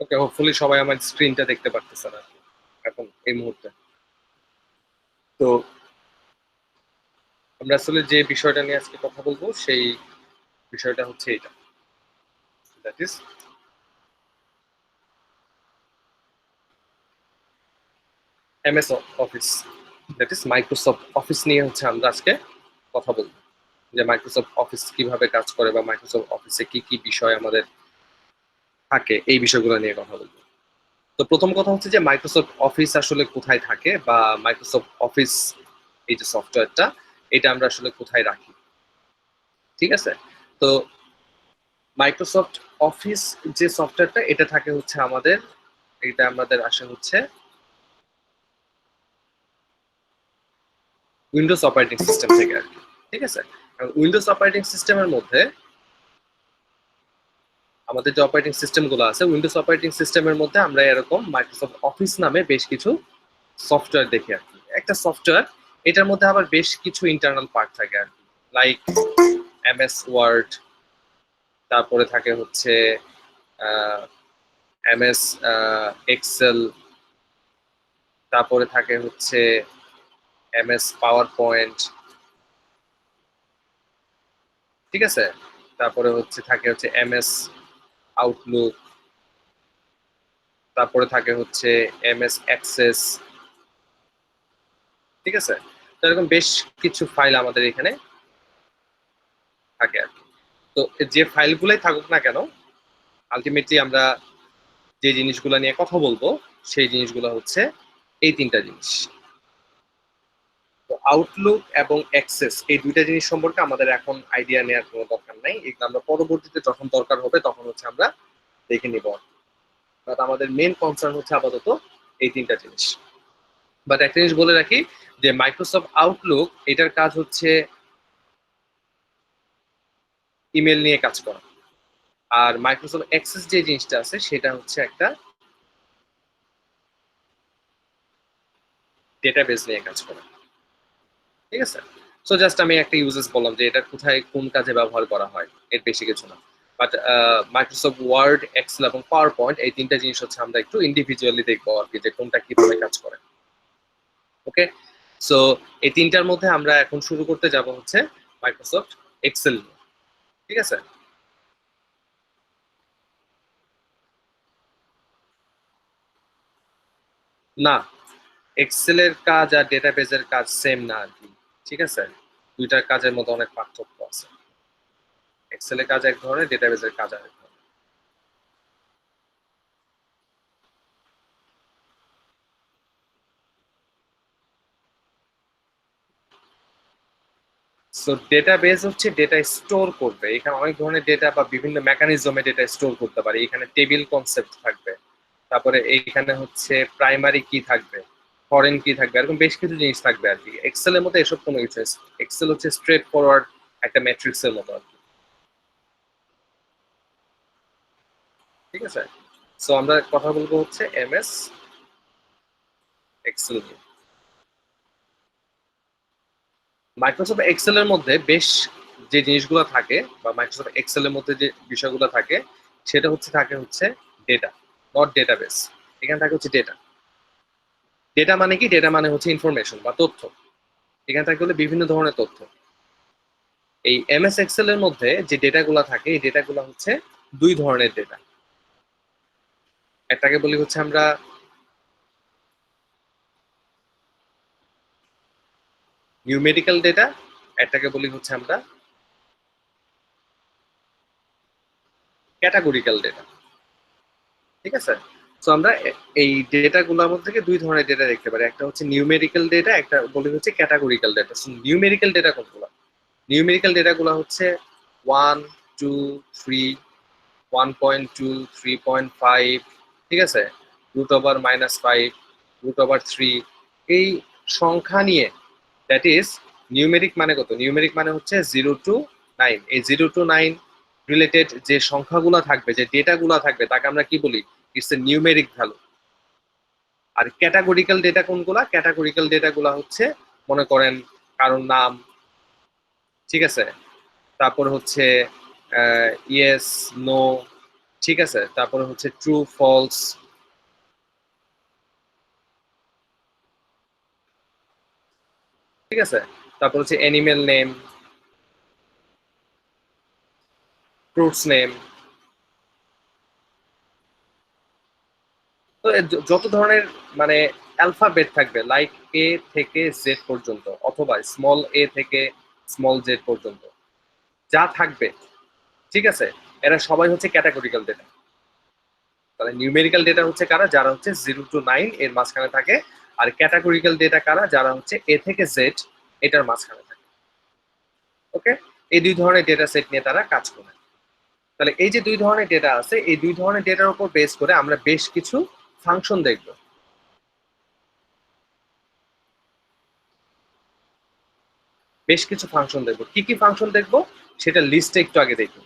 ওকে, hopefully সবাই আমার স্ক্রিনটা দেখতে পারতেছে না এখন এই মুহূর্তে। তো আমরা আসলে যে বিষয়টা নিয়ে আজকে কথা বলবো সেই বিষয়টা হচ্ছে এটা, that is MS office, that is Microsoft office নিয়ে হচ্ছে আমরা আজকে কথা বলবো, যে মাইক্রোসফট অফিস কিভাবে কাজ করে বা মাইক্রোসফট অফিসে কি কি বিষয় আমাদের থাকে এই বিষয়গুলো নিয়ে কথা বলবো। তো প্রথম কথা হচ্ছে যে মাইক্রোসফট অফিস আসলে কোথায় থাকে, বা মাইক্রোসফট অফিস এই যে সফটওয়্যারটা, এটা আমরা আসলে কোথায় রাখি। ঠিক আছে, তো মাইক্রোসফট অফিস যে সফটওয়্যারটা এটা থাকে হচ্ছে আমাদের, এটা আমাদের আসে হচ্ছে উইন্ডোজ অপারেটিং সিস্টেম থেকে আর কি। ঠিক আছে, উইন্ডোজ অপারেটিং সিস্টেমের মধ্যে আমাদের যে অপারেটিং সিস্টেম গুলো আছে, উইন্ডোজ অপারেটিং সিস্টেমের মধ্যে আমরা এরকম মাইক্রোসফট অফিস নামে বেশ কিছু সফটওয়্যার দেখি আর কি। একটা সফটওয়্যার, এটার মধ্যে আবার বেশ কিছু ইন্টারনাল পার্ট থাকে আর কি, লাইক এমএস ওয়ার্ড, তারপরে থাকে হচ্ছে এমএস এক্সেল, তারপরে থাকে হচ্ছে এমএস পাওয়ার পয়েন্ট। ঠিক আছে, তারপরে হচ্ছে থাকে হচ্ছে এমএস আউটলুক, তারপরে থাকে হচ্ছে এমএস অ্যাক্সেস। ঠিক আছে, তো এরকম বেশ কিছু ফাইল আমাদের এখানে থাকে আর কি। তো যে ফাইলগুলাই থাকুক না কেন, আলটিমেটলি আমরা যে জিনিসগুলো নিয়ে কথা বলবো সেই জিনিসগুলো হচ্ছে এই তিনটা জিনিস। তো আউটলুক এবং অ্যাক্সেস এই দুইটা জিনিস সম্পর্কে আমাদের এখন আইডিয়া নেওয়ার কোনো দরকার নাই, এগুলো আমরা পরবর্তীতে যখন দরকার হবে তখন হচ্ছে আমরা দেখে নিব। বাট আমাদের মেন কনসার্ন হচ্ছে আপাতত এই তিনটা জিনিস। বাট একটা জিনিস বলে রাখি, যে মাইক্রোসফট আউটলুক এটার কাজ হচ্ছে ইমেল নিয়ে কাজ করা, আর মাইক্রোসফট অ্যাক্সেস যে জিনিসটা আছে সেটা হচ্ছে একটা ডেটাবেস নিয়ে কাজ করা। ঠিক আছে, সো জাস্ট আমি একটা ইউজেস বললাম যে এটা কোথায় কোন কাজে ব্যবহার করা হয়, এর বেশি কিছু না। বাট মাইক্রোসফট ওয়ার্ড, এক্সেল এবং পাওয়ার পয়েন্ট এই তিনটা জিনিস হচ্ছে আমরা একটু ইন্ডিভিজুয়ালি দেখবো আর কি, যে কোনটা কিভাবে কাজ করে। ওকে, সো এই তিনটার মধ্যে আমরা এখন শুরু করতে যাব হচ্ছে মাইক্রোসফট এক্সেল। ঠিক আছে, না, এক্সেলের কাজ আর ডেটাবেজের কাজ সেম না আর কি। ঠিক আছে, দুইটার কাজের মধ্যে অনেক পার্থক্য আছে। এক্সেলের কাজ এক ধরনের, ডেটাবেজের কাজ আরেক ধরনের। সো ডেটাবেজ হচ্ছে ডেটা স্টোর করবে, এখানে অনেক ধরনের ডেটা বা বিভিন্ন মেকানিজমে ডেটা স্টোর করতে পারে। এখানে টেবিল কনসেপ্ট থাকবে, তারপরে এইখানে হচ্ছে প্রাইমারি কি থাকবে, ফরেন কি থাকবে, এরকম বেশ কিছু জিনিস থাকবে আর কি। এক্সেলের মধ্যে এসব কোনো কিছু, এক্সেল হচ্ছে স্ট্রেট ফরওয়ার্ড একটা ম্যাট্রিক্স এর মতো আর কি। ঠিক আছে, সো আমরা কথা বলবো হচ্ছে এমএস এক্সেল নিয়ে। মাইক্রোসফট এক্সেল এর মধ্যে বেশ যে জিনিসগুলো থাকে, বা মাইক্রোসফট এক্সেল এর মধ্যে যে বিষয়গুলো থাকে সেটা হচ্ছে থাকে হচ্ছে ডেটা, নট ডেটাবেস। এখানে থাকে হচ্ছে ডেটা। ডেটা মানে কি? ডেটা মানে হচ্ছে ইনফরমেশন বা তথ্য। এখানে থাকে হলো বিভিন্ন ধরনের তথ্য। এই এমএস এক্সেল এর মধ্যে যে ডেটাগুলো থাকে এই ডেটাগুলো হচ্ছে দুই ধরনের ডেটা। একটাকে বলি হচ্ছে আমরা নিউমেরিক্যাল ডেটা, একটাকে বলি হচ্ছে আমরা ক্যাটাগরিক্যাল ডেটা। ঠিক আছে, তো আমরা এই ডেটা গুলোর মধ্যে থেকে দুই ধরনের ডেটা দেখতে পারি, একটা হচ্ছে নিউমেরিক্যাল ডেটা, একটা বলি হচ্ছে ক্যাটাগরিক্যাল ডেটা। নিউমেরিক্যাল ডেটা কোনগুলো? নিউমেরিক্যাল ডেটা গুলো হচ্ছে 1 2 3, 1.2, 3.5, ঠিক আছে, √−5, √3, এই সংখ্যা নিয়ে, দ্যাট ইজ নিউমেরিক মানে কত? নিউমেরিক মানে হচ্ছে 0 to 9। এই 0 to 9 রিলেটেড যে সংখ্যাগুলো থাকবে, যে ডেটাগুলো থাকবে, তাকে আমরা কি বলি? It's a numeric value. আর ক্যাটাগরিক্যাল ডেটা কোনগুলা? ক্যাটাগরিক্যাল ডেটা গুলা হচ্ছে মনে করেন কারোর নাম, ঠিক আছে, তারপর হচ্ছে ইয়েস, নো, ঠিক আছে, তারপরে হচ্ছে ট্রু ফলস, ঠিক আছে, তারপর হচ্ছে অ্যানিমেল নেম, ফ্রুটস নেম। তো যত ধরনের মানে অ্যালফাবেট থাকবে, লাইক এ থেকে জেড পর্যন্ত অথবা স্মল এ থেকে স্মল জেড পর্যন্ত যা থাকবে, ঠিক আছে, এরা সবাই হচ্ছে ক্যাটাগরিক্যাল ডেটা। তাহলে নিউমেরিক্যাল ডেটা হচ্ছে কারা, যারা হচ্ছে 0 to 9 এর মাঝখানে থাকে, আর ক্যাটাগরিক্যাল ডেটা কারা, যারা হচ্ছে এ থেকে জেড এটার মাঝখানে থাকে। ওকে, এই দুই ধরনের ডেটা সেট নিয়ে তারা কাজ করে। তাহলে এই যে দুই ধরনের ডেটা আছে, এই দুই ধরনের ডেটার উপর বেস করে আমরা বেশ কিছু ফাংশন দেখব। বেশ কিছু ফাংশন দেখবো, কি কি ফাংশন দেখবো সেটা লিস্টে একটু আগে দেখবো।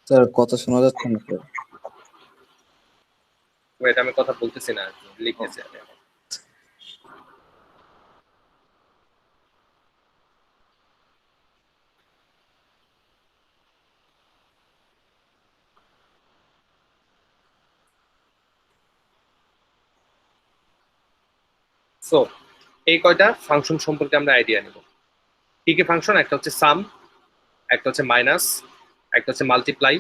স্যার কথা শোনা যাচ্ছে না স্যার। এটা আমি কথা বলতেছি না, লিখতেছি আমি। সো এই কয়টা ফাংশন সম্পর্কে আমরা আইডিয়া নেব। কি কি ফাংশন? একটা হচ্ছে সাম, একটা হচ্ছে মাইনাস, একটা হচ্ছে মাল্টিপ্লাই,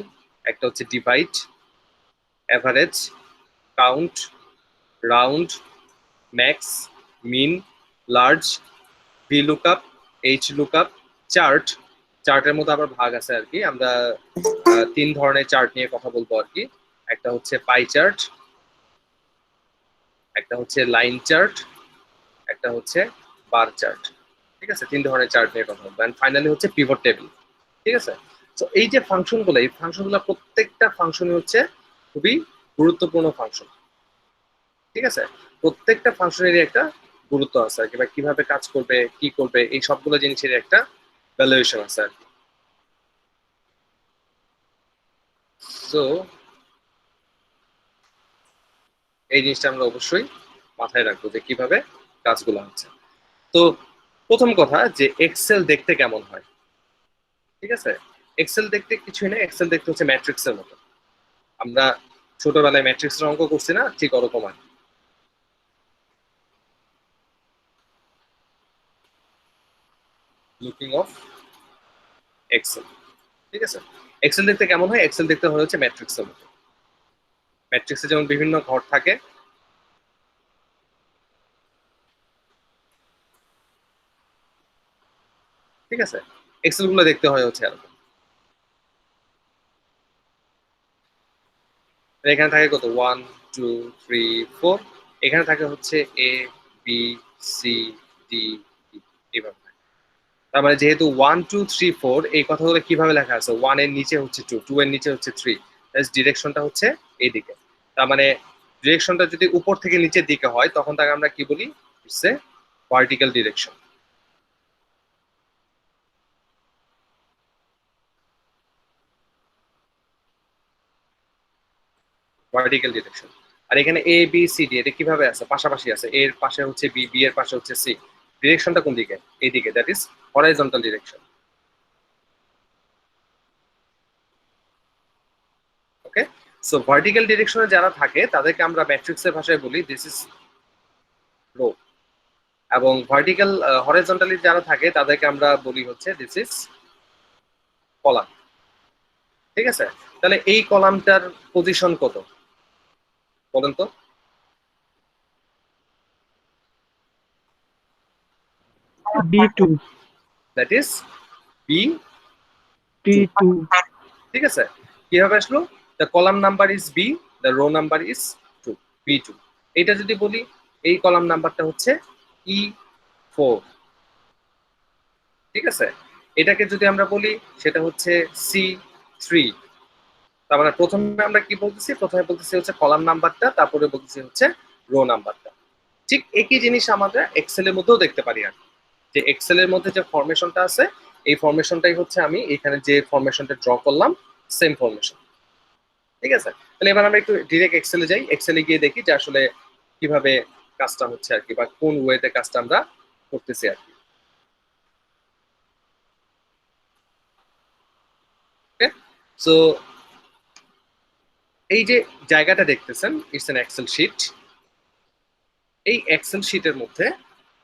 একটা হচ্ছে divide, average, count, round, max, min, large, V lookup, H lookup, chart. চার্টের মধ্যে আবার ভাগ আছে আর কি, আমরা তিন ধরনের চার্ট নিয়ে কথা বলবো আর কি। একটা হচ্ছে পাই চার্ট, একটা হচ্ছে লাইন চার্ট, একটা হচ্ছে বার চার্ট। ঠিক আছে, তিন ধরনের চার্ট নিয়ে কথা বলবো। এন্ড ফাইনালি হচ্ছে পিভট টেবিল। ঠিক আছে, তো এই যে ফাংশনগুলো, এই ফাংশনগুলো প্রত্যেকটা ফাংশনই হচ্ছে খুবই গুরুত্বপূর্ণ ফাংশন। ঠিক আছে, প্রত্যেকটা ফাংশনেরই একটা গুরুত্ব আছে আর কি, বা কিভাবে কাজ করবে, কি করবে, এই সবগুলো জিনিসের একটা ভ্যালুয়েশন আছে আর কি। সো এই জিনিসটা আমরা অবশ্যই মাথায় রাখবো যে কিভাবে কাজগুলো হচ্ছে। তো প্রথম কথা যে এক্সেল দেখতে কেমন হয়। ঠিক আছে, এক্সেল দেখতে কিছুই না, এক্সেল দেখতে হচ্ছে ম্যাট্রিক্সের মতো। আমরা ছোটবেলায় ম্যাট্রিক্সের অঙ্ক করছি না, ঠিক ওরকম আর কি। Looking of Excel. ঠিক আছে, এক্সেল দেখতে কেমন হয়? এক্সেল দেখতে হয় হচ্ছে ম্যাট্রিক্সের মতো। ম্যাট্রিক্সে যেমন বিভিন্ন ঘর থাকে, ঠিক আছে, এক্সেল গুলো দেখতে হয় হচ্ছে এরকম। এখানে থাকে কত, 1 2 3 4, এখানে থাকে হচ্ছে এ বি সি ডি ই, এইভাবে থাকে। তার মানে যেহেতু 1 2 3 4, এই কথাগুলো কিভাবে লেখা আছে, 1 এর নিচে হচ্ছে 2, 2 এর নিচে হচ্ছে 3, ডিরেকশনটা হচ্ছে এইদিকে। তার মানে ডিরেকশনটা যদি উপর থেকে নিচের দিকে হয় তখন তাকে আমরা কি বলি, it's a vertical direction. Vertical direction. আর এখানে এ বি সি ডি এটা কিভাবে আছে, পাশাপাশি আছে, এর পাশে হচ্ছে বি, বি এর পাশে হচ্ছে সি, ডিরেকশনটা কোন দিকে, এইদিকে, that is horizontal direction. Okay, so vertical ডিরেকশনে যারা থাকে তাদেরকে আমরা ম্যাট্রিক্সের ভাষায় বলি দিস ইজ রো, এবং ভার্টিক্যাল হরাইজন্টালি যারা থাকে তাদেরকে আমরা বলি হচ্ছে দিস ইজ কলাম। ঠিক আছে, তাহলে এই কলামটার পজিশন কত বলেন তো? B2. That is B, P2. ঠিক আছে? কিভাবে আসলো? The column number is B, the row number is 2, B2। এটা যদি বলি এই কলাম নাম্বারটা হচ্ছে E4, ঠিক আছে? এটাকে যদি আমরা বলি সেটা হচ্ছে C3। তার মানে প্রথমে আমরা কি বলতেছি? প্রথমে বলতেছি হচ্ছে কলাম নাম্বারটা, তারপরে বলতেছি হচ্ছে রো নাম্বারটা। ঠিক একই জিনিস আমরা এক্সেল এর মধ্যেও দেখতে পারি আর কি। যে এক্সেল এর মধ্যে যে ফরমেশনটা আছে এই ফরমেশনটাই হচ্ছে আমি এখানে যে ফরমেশনটা ড্র করলাম সেম ফরমেশন, ঠিক আছে? তাহলে এবার আমরা একটু ডিরেক্ট এক্সেলে যাই, এক্সেলে গিয়ে দেখি যে আসলে কিভাবে কাজটা হচ্ছে আর কি, বা কোন ওয়েতে কাজটা আমরা করতেছি আর কি। ওকে, সো এই যে জায়গাটা দেখতেছেন ইটস এন এক্সেল শিট। এই এক্সেল শিটের মধ্যে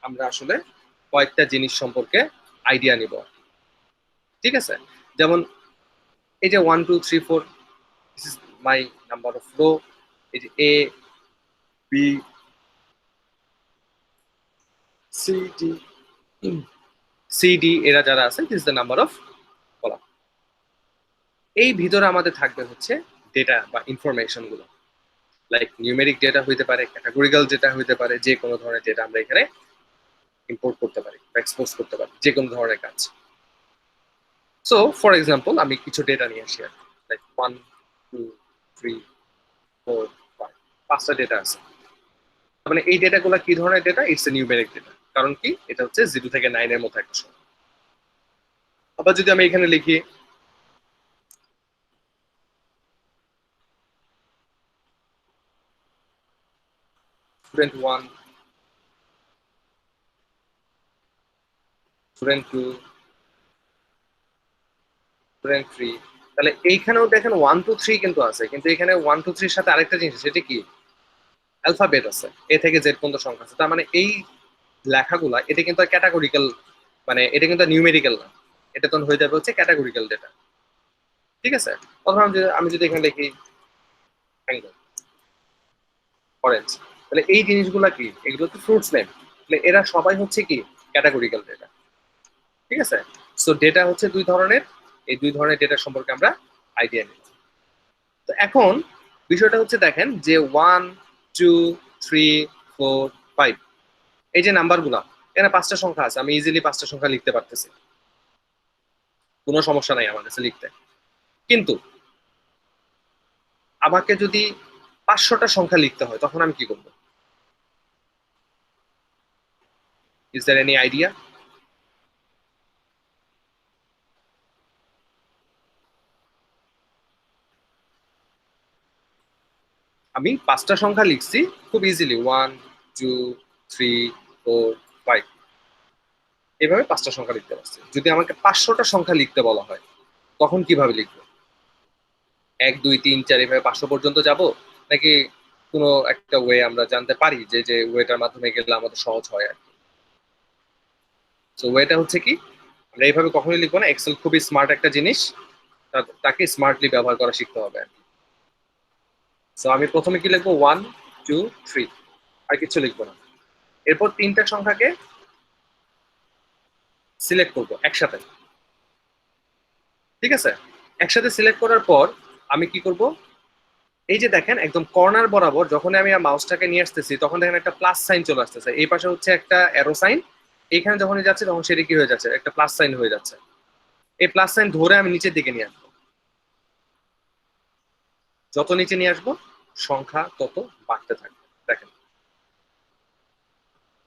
আমরা আসলে কয়েকটা জিনিস সম্পর্কে আইডিয়া নিব, ঠিক আছে? যেমন এই যে 1 2 3 4, this is my number of row. এই যে A B C D, C D এরা যারা আছে this is the number of column. এই ভিতরে আমাদের থাকবে হচ্ছে ডেটা বা ইনফরমেশন গুলো, লাইক নিউমেরিক ডেটা হইতে পারে, ক্যাটাগরিক্যাল ডেটা হইতে পারে, যে কোনো ধরনের ডেটা আমরা এখানে ইম্পোর্ট করতে পারি বা এক্সপোজ করতে পারি, যে কোনো ধরনের কাজ। সো ফর এক্সাম্পল আমি কিছু ডেটা নিয়ে আসি আর লাইক 1 2 3 4 5, 5টা ডেটা আছে। মানে এই ডেটাগুলো কি ধরনের data? It's a numeric data. কারণ কি? এটা হচ্ছে 0 থেকে 9 এর মধ্যে একটা সংখ্যা। আবার যদি আমি এখানে লিখি স্টুডেন্ট 1, স্টুডেন্ট 2, স্টুডেন্ট 3, তাহলে এইখানেও দেখেন 1 2 3 কিন্তু আছে, কিন্তু এখানে 1 2 3 এর সাথে আরেকটা জিনিস, সেটা কি? অ্যালফাবেট আছে, এ থেকে জেড পর্যন্ত সংখ্যা আছে। তার মানে এই লেখাগুলা এটা কিন্তু ক্যাটাগরিক্যাল, মানে এটা কিন্তু নিউমেরিক্যাল না, এটা তখন হয়ে যাবে হচ্ছে ক্যাটাগরিক্যাল ডেটা, ঠিক আছে? অথবা আমি যদি এখানে লিখি অরেঞ্জ, তাহলে এই জিনিসগুলা কি? এগুলো তো ফ্রুটস নেম, তাহলে এরা সবাই হচ্ছে কি ক্যাটাগরিক্যাল ডেটা, ঠিক আছে? সো ডেটা হচ্ছে দুই ধরনের, এই দুই ধরনের ডেটা সম্পর্কে আমরা আইডিয়া নিই। তো এখন বিষয়টা হচ্ছে দেখেন যে 1 2 3 4 5, এই যে নাম্বারগুলা, এখানে 5টা সংখ্যা আছে, আমি ইজিলি 5টা সংখ্যা লিখতে পারতেছি, কোনো সমস্যা নাই আমার কাছে লিখতে। কিন্তু আমাকে যদি 500টা সংখ্যা লিখতে হয় তখন আমি কি করব? Is there any idea? আমি 5টা সংখ্যা লিখছি খুব ইজিলি, 1 2 3 4 5, এভাবে 5টা সংখ্যা লিখতে পারছি। যদি আমাকে 500টা সংখ্যা লিখতে বলা হয় তখন কিভাবে লিখবো? 1 2 3 4 এভাবে 500 পর্যন্ত যাব, নাকি কোনো একটা ওয়ে আমরা জানতে পারি যে যে ওয়েটার মাধ্যমে গেলে আমাদের সহজ হয় আর কি? তো ওয়েটা হচ্ছে কি, আমরা এইভাবে কখনোই লিখবো না। এক্সেল খুবই স্মার্ট একটা জিনিস, তাকে স্মার্টলি ব্যবহার করা শিখতে হবে আর কি। সো আমি প্রথমে কি লিখবো? 1 2 3, আর কিছু লিখবো না। এরপর 3টা সংখ্যাকে সিলেক্ট করবো একসাথে, ঠিক আছে? একসাথে সিলেক্ট করার পর আমি কি করব? এই যে দেখেন একদম কর্নার বরাবর যখন আমি মাউসটাকে নিয়ে আসতেছি তখন দেখেন একটা প্লাস সাইন চলে আসতেছে, এই পাশে হচ্ছে একটা অ্যারো সাইন, এখানে যখনই যাচ্ছে তখন সেটা কি হয়ে যাচ্ছে? একটা প্লাস সাইন হয়ে যাচ্ছে। এই প্লাস সাইন ধরে আমি নিচের দিকে নিয়ে আসবো, যত নিচে নিয়ে আসবো সংখ্যা তত বাড়তে থাকবে। দেখেন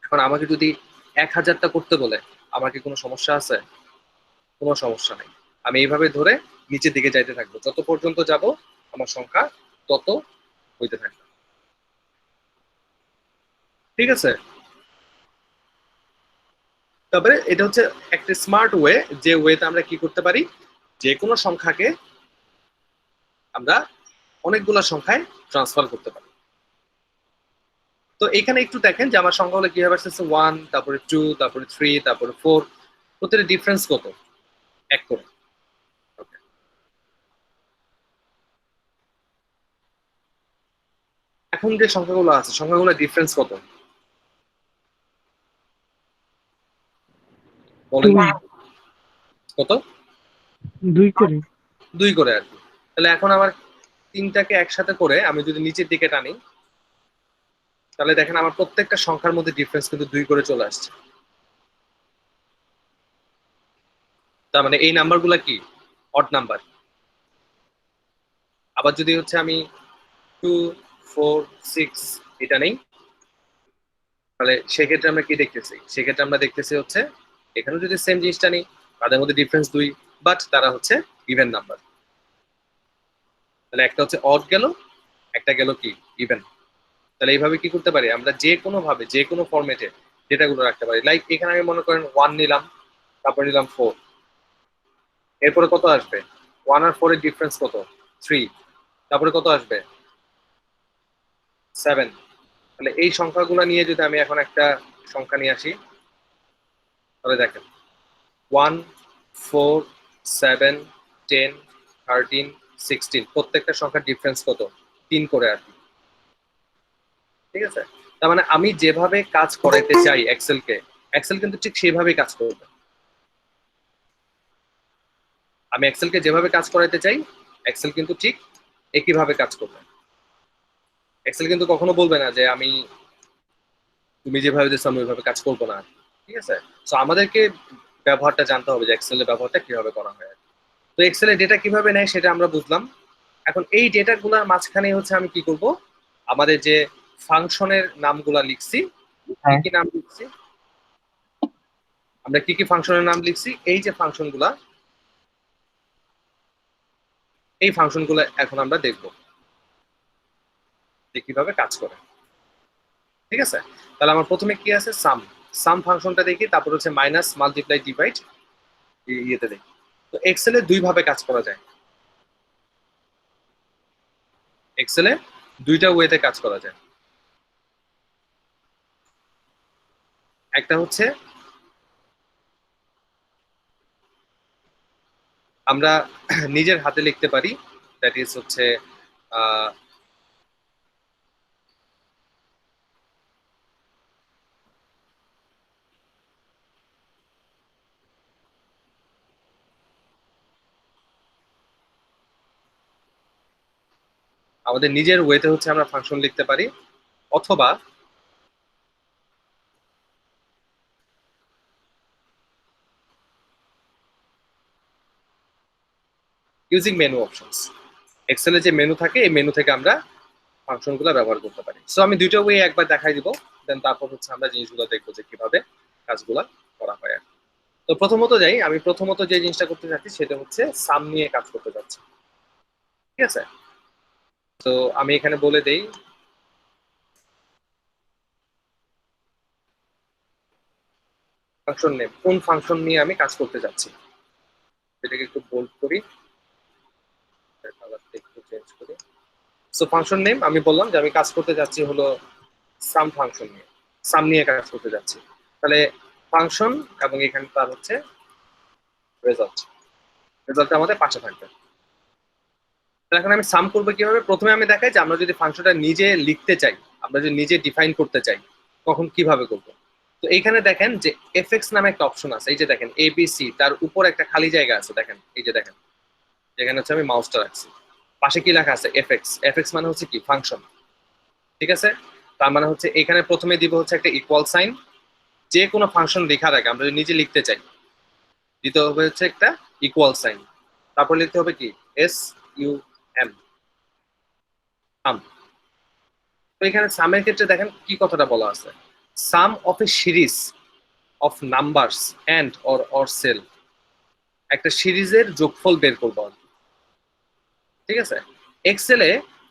এখন আমাকে যদি 1000টা করতে বলে আমার কি কোনো সমস্যা আছে? কোনো সমস্যা নেই। আমি এইভাবে ধরে নিচের দিকে যাইতে থাকবো, যত পর্যন্ত যাব আমার সংখ্যা তত হইতে থাকবে, ঠিক আছে? তারপরে এটা হচ্ছে একটা স্মার্ট ওয়ে, যে ওয়েতে আমরা কি করতে পারি, যে কোনো সংখ্যাকে আমরা অনেকগুলো সংখ্যায় ট্রান্সফার করতে পারি। তো এখানে একটু দেখেন যে আমার সংখ্যা হলো কিভাবে আসছে 1, তারপরে 2, তারপরে 3, তারপরে 4, প্রত্যেকটা ডিফারেন্স কত? 1 করে। Okay. এখন যে সংখ্যাগুলো আছে সংখ্যাগুলো ডিফারেন্স কত বলেন? 2. কত? 2 করে। 2 করে আর কি। তাহলে এখন আমার 3টাকে একসাথে করে আমি যদি নিচের দিকে টানি, তাহলে দেখেন আমার প্রত্যেকটা সংখ্যার মধ্যে ডিফারেন্স কিন্তু 2 করে চলে আসছে। তার মানে এই নাম্বারগুলো কি অড নাম্বার। আবার যদি হচ্ছে আমি 2 4 6 এটা নেই, তাহলে সেক্ষেত্রে আমরা কি দেখতেছি? সেক্ষেত্রে আমরা দেখতেছি হচ্ছে এখানেও যদি সেম জিনিসটা নেই, তাদের মধ্যে ডিফারেন্স 2, বাট তারা হচ্ছে ইভেন নাম্বার। তাহলে একটা হচ্ছে অড গেল, একটা গেল কি ইভেন। তাহলে এইভাবে কি করতে পারি আমরা, যে কোনো ভাবে যে কোনো ফরম্যাটে ডেটাগুলো রাখতে পারি। লাইক এখানে আমি মনে করেন 1 নিলাম, তারপর নিলাম 4, এরপরে কত আসবে? 1 আর 4 এর ডিফারেন্স কত? 3, তারপরে কত আসবে? 7। তাহলে এই সংখ্যাগুলো নিয়ে যদি আমি এখন একটা সংখ্যা নিয়ে আসি, তাহলে দেখেন 1 4 7 10 13 16, প্রত্যেকটা সংখ্যার ডিফারেন্স কত? 3 করে আর কি। ঠিক আছে, তার মানে আমি যেভাবে কাজ করাইতে চাই এক্সেলকে, এক্সেল কিন্তু ঠিক সেভাবেই কাজ করবে। আমি এক্সেলকে যেভাবে কাজ করাইতে চাই, এক্সেল কিন্তু ঠিক একইভাবে কাজ করবে। এক্সেল কিন্তু কখনো বলবে না যে আমি তুমি যেভাবে দিচ্ছ আমি ওইভাবে কাজ করবো না। ঠিক আছে, তো আমাদেরকে ব্যবহারটা জানতে হবে যে এক্সেলের ব্যবহারটা কিভাবে করা হয়। তো এক্সেলের ডেটা কিভাবে নেয় সেটা আমরা বুঝলাম। এখন এই ডেটাগুলোর মাঝখানে হচ্ছে আমি কি করব, আমাদের যে ফাংশনের নামগুলা লিখছি, কি কি নাম লিখছি, আমরা কি কি ফাংশনের নাম লিখছি, এই যে ফাংশনগুলা, এই ফাংশনগুলো এখন আমরা দেখব যে কিভাবে কাজ করে। ঠিক আছে, তাহলে আমার প্রথমে কি আছে, সাম। সাম ফাংশনটা দেখি, তারপর হচ্ছে মাইনাস, মাল্টিপ্লাই, ডিভাইড, ইয়েতে দেখি। তো এক্সেলে 2 ভাবে কাজ করা যায়। এক্সেলে 2টা ওয়েতে কাজ করা যায়। একটা হচ্ছে আমরা নিজের হাতে লিখতে পারি, দ্যাট ইজ হচ্ছে আহ, আমাদের নিজের ওয়েতে হচ্ছে আমরা ফাংশন লিখতে পারি, অথবা ইউজিং মেনু অপশনস। এক্সেলে যে মেনু থাকে এই মেনু থেকে আমরা ফাংশনগুলো ব্যবহার করতে পারি। সো আমি 2টা ওয়ে একবার দেখাই দিব, দেন তারপর হচ্ছে আমরা জিনিসগুলো দেখবো যে কিভাবে কাজগুলো করা হয় আর কি। তো প্রথমত যাই, আমি প্রথমত যে জিনিসটা করতে চাচ্ছি সেটা হচ্ছে সাম নিয়ে কাজ করতে চাচ্ছি। ঠিক আছে, তো আমি এখানে বলে দেই ফাংশন নেম, কোন ফাংশন নিয়ে আমি কাজ করতে যাচ্ছি। এটাকে একটু বোল্ড করি, কালারটা একটু চেঞ্জ করি। সো ফাংশন নেম আমি বললাম যে আমি কাজ করতে যাচ্ছি হলো সাম ফাংশন নিয়ে, সাম নিয়ে কাজ করতে যাচ্ছি। তাহলে ফাংশন এবং এখানে তার হচ্ছে রেজাল্ট, রেজাল্টটা আমাদের পাশে থাকবে। তাহলে এখন আমি সাম করবো কিভাবে, প্রথমে আমি দেখাই যে আমরা যদি ফাংশনটা নিজে লিখতে চাই, আমরা যদি নিজে ডিফাইন করতে চাই, তখন কিভাবে করব। তো এইখানে দেখেন যে এফএক্স নামে একটা অপশন আছে, এই যে দেখেন এবিসি, তার উপর একটা খালি জায়গা আছে, দেখেন এই যে দেখেন, যেখানে হচ্ছে আমি মাউসটা রাখছি, পাশে কি লেখা আছে, এফএক্স। এফএক্স মানে হচ্ছে কি, ফাংশন। ঠিক আছে, তার মানে হচ্ছে এখানে প্রথমে দিব হচ্ছে একটা ইকুয়াল সাইন, যে কোনো ফাংশন লেখার আগে আমরা যদি নিজে লিখতে চাই, দিতে হবে হচ্ছে একটা ইকুয়াল সাইন, তারপর লিখতে হবে কি, এস ইউ এম, সাম। তো এখানে সামের ক্ষেত্রে দেখেন কি কথাটা বলা আছে, sum of a series of numbers and or cell, একটা সিরিজের যোগফল বের করবো আর কি। ঠিক আছে, এক্সেলে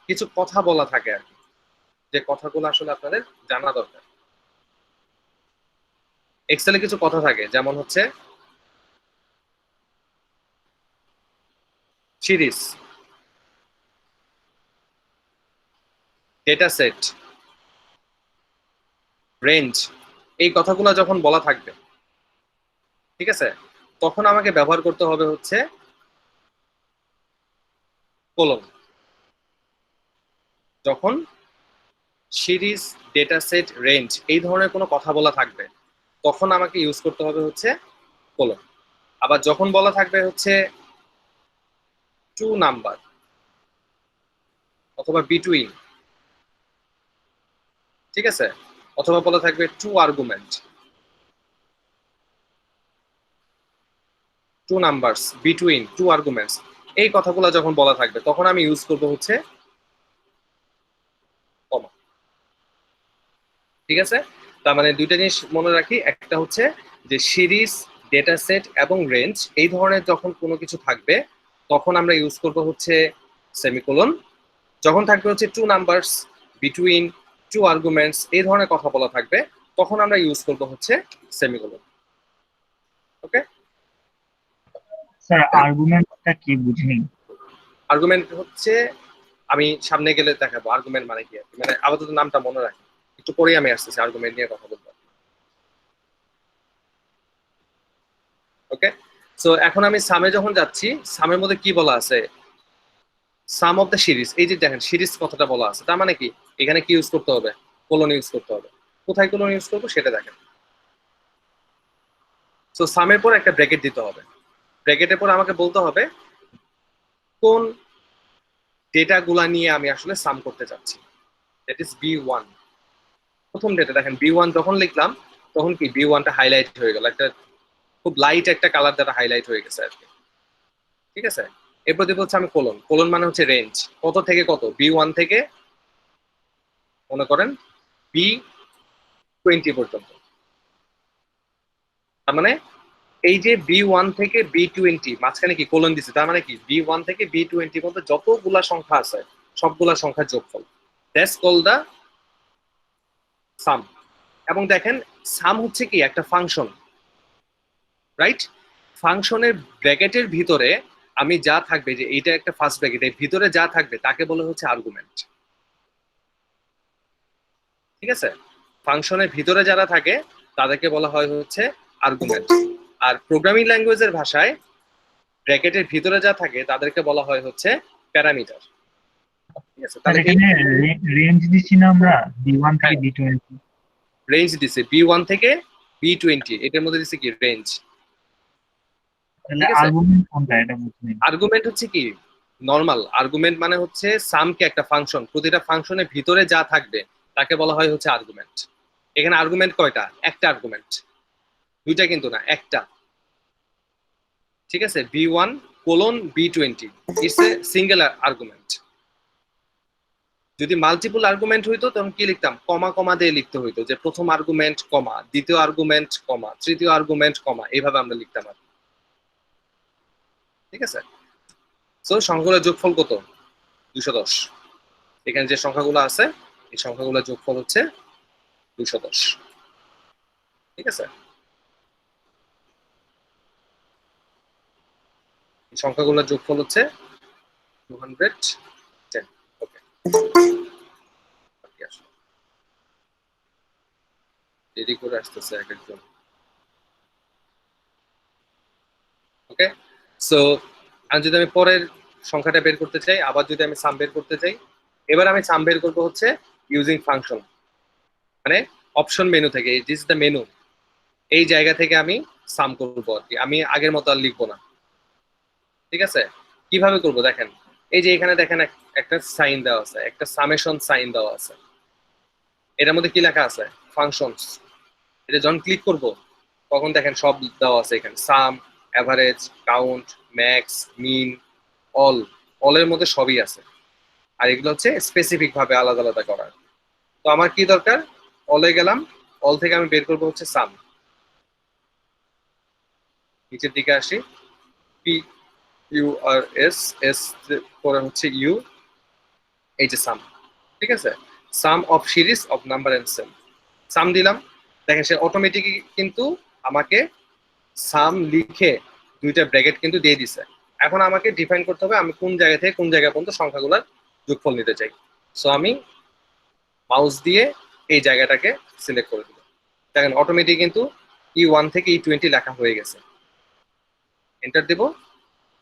কিছু কথা বলা থাকে আর কি, যে কথাগুলো আসলে আপনাদের জানা দরকার। এক্সেলে কিছু কথা থাকে, যেমন হচ্ছে সিরিজ, ডেটা সেট, রেঞ্জ, এই কথাগুলো যখন বলা থাকবে, ঠিক আছে, তখন আমাকে ব্যবহার করতে হবে হচ্ছে কোলন। যখন সিরিজ, ডেটা সেট, রেঞ্জ এই ধরনের কোনো কথা বলা থাকবে, তখন আমাকে ইউজ করতে হবে হচ্ছে কোলন। আবার যখন বলা থাকবে হচ্ছে টু নাম্বার অথবা বিটুইন, ঠিক আছে, অথবা বলা থাকবে two argument, two numbers, between, two arguments, এই কথাগুলো যখন বলা থাকবে তখন আমি ইউজ করব হচ্ছে কমা। ঠিক আছে, তার মানে দুইটা জিনিস মনে রাখি, একটা হচ্ছে যে সিরিজ, ডেটা সেট এবং রেঞ্জ এই ধরনের যখন কোনো কিছু থাকবে তখন আমরা ইউজ করব হচ্ছে সেমিকোলন। যখন থাকবে হচ্ছে two numbers, between, two arguments এই ধরনের কথা বলা থাকবে তখন আমরা ইউজ করব হচ্ছে সেমিকোলন। ওকে, স্যার আর্গুমেন্টটা কি বুঝিনি। আর্গুমেন্ট হচ্ছে, আমি সামনে গেলে দেখাবো আর্গুমেন্ট মানে কি আর কি। মানে আপাতত নামটা মনে রাখি, একটু পরেই আমি আসতেছি আর্গুমেন্ট নিয়ে কথা বলবো। ওকে, সো এখন আমি সামে যখন যাচ্ছি, সামের মধ্যে কি বলা আছে, সাম অফ দ্য সিরিজ, এই যে দেখেন সিরিজ কথাটা বলা আছে, তার মানে কি এখানে কি ইউজ করতে হবে, কোলন ইউজ করতে হবে। কোথায় কোলন ইউজ করবো সেটা দেখেন। সো সামের পর একটা ব্র্যাকেট দিতে হবে, ব্র্যাকেটের পর আমাকে বলতে হবে কোন ডেটা গুলা নিয়ে আমি আসলে সাম করতে চাচ্ছি। That is B one. প্রথম ডেটা দেখেন বি1 যখন লিখলাম তখন কি বি1টা হাইলাইট হয়ে গেল, একটা খুব লাইট একটা কালার দ্বারা হাইলাইট হয়ে গেছে আর কি। ঠিক আছে, এরপর দিব হচ্ছে আমি কোলন, কোলন মানে হচ্ছে রেঞ্জ, কত থেকে কত, বি1 থেকে মনে করেন বি20 পর্যন্ত। তার মানে এই যে বি1 থেকে বি20 মাঝখানে কি কোলন দিছে, তার মানে কি বি1 থেকে বি20 মধ্যে যতগুলা সংখ্যা আছে সবগুলা সংখ্যার যোগফল, দ্যাটস কল দা সাম। এবং দেখেন সাম হচ্ছে কি একটা ফাংশন, রাইট? ফাংশনের ব্র্যাকেটের ভিতরে আমি যা থাকবে, যে এইটা একটা ফার্স্ট ব্র্যাকেট, এর ভিতরে যা থাকবে তাকে বলা হচ্ছে আর্গুমেন্ট। ঠিক আছে, ফাংশনের ভিতরে যারা থাকে তাদেরকে বলা হয় হচ্ছে আর্গুমেন্ট। আর প্রোগ্রামিং ল্যাঙ্গুয়েজের ভাষায় ব্র্যাকেটের ভিতরে যা থাকে তাদেরকে বলা হয় হচ্ছে প্যারামিটার। ঠিক আছে, স্যার তাহলে এই এখানে রেঞ্জ দিচ্ছি না আমরা বি1 থেকে হ্যাঁ, বি20। রেঞ্জ দিছে বি1 থেকে বি20, এটার মধ্যে দিছে কি রেঞ্জ। তাহলে ঠিক আছে, আর্গুমেন্ট কোনটা এটা বুঝিনি। আর্গুমেন্ট হচ্ছে কি নর্মাল আর্গুমেন্ট মানে হচ্ছে সামকে একটা ফাংশন, প্রতিটা ফাংশনের ভিতরে যা থাকবে তাকে বলা হয় হচ্ছে আর্গুমেন্ট। এখানে আর্গুমেন্ট কয়টা, একটা আর্গুমেন্ট, দুইটা কিন্তু না, একটা। ঠিক আছে, বি1 কোলন বি20 ইটস এ সিঙ্গেল আর্গুমেন্ট। যদি মাল্টিপল আর্গুমেন্ট হইতো তখন কি লিখতাম, কমা কমা দিয়ে লিখতে হইতো, যে প্রথম আর্গুমেন্ট কমা, দ্বিতীয় আর্গুমেন্ট কমা, তৃতীয় আর্গুমেন্ট কমা, এইভাবে আমরা লিখতাম আর কি। ঠিক আছে, সো সংখ্যাগুলোর যোগফল কত, 210। এখানে যে সংখ্যাগুলো আছে এই সংখ্যাগুলোর যোগফল হচ্ছে 210। ঠিক আছে, এই সংখ্যাগুলোর যোগফল হচ্ছে 210। ওকে, দেরি করে আসতেছে এক একজন। ওকে, সো আর যদি আমি পরের সংখ্যাটা বের করতে চাই, আবার যদি আমি সাম বের করতে চাই, এবার আমি সাম বের করবো হচ্ছে ইউজিং ফাংশন, মানে অপশন মেনু থেকে, দিস দ্য মেনু, এই জায়গা থেকে আমি সাম করবো আর কি, আমি আগের মতো আর লিখবো না। ঠিক আছে, কিভাবে করব দেখেন, এই যে এখানে দেখেন একটা সাইন দেওয়া আছে, একটা সামেশন সাইন দেওয়া আছে, এটার মধ্যে কি লেখা আছে, ফাংশনস। এটা যখন ক্লিক করব তখন দেখেন সব দেওয়া আছে এখানে, সাম, অ্যাভারেজ, কাউন্ট, ম্যাক্স, মিন, অল, অলের মধ্যে সবই আছে। আর এগুলো হচ্ছে স্পেসিফিক ভাবে আলাদা আলাদা করা। তো আমার কি দরকার, অলে গেলাম, অল থেকে আমি বের করবো হচ্ছে সাম। নিচের দিকে আসি, P U R S, S পরে হচ্ছে ইউ, এই যে সাম। ঠিক আছে, sum of series of number and same, sum দিলাম, দেখেন সে অটোমেটিক কিন্তু আমাকে সাম লিখে দুইটা ব্র্যাকেট কিন্তু দিয়ে দিছে। এখন আমাকে ডিফাইন করতে হবে আমি কোন জায়গা থেকে কোন জায়গা পর্যন্ত সংখ্যাগুলোর যোগফল নিতে চাই। সো আমি মাউস দিয়ে এই জায়গাটাকে সিলেক্ট করে দিব, দেখেন অটোমেটিক কিন্তু E1 থেকে E20 লেখা হয়ে গেছে। এন্টার দেব,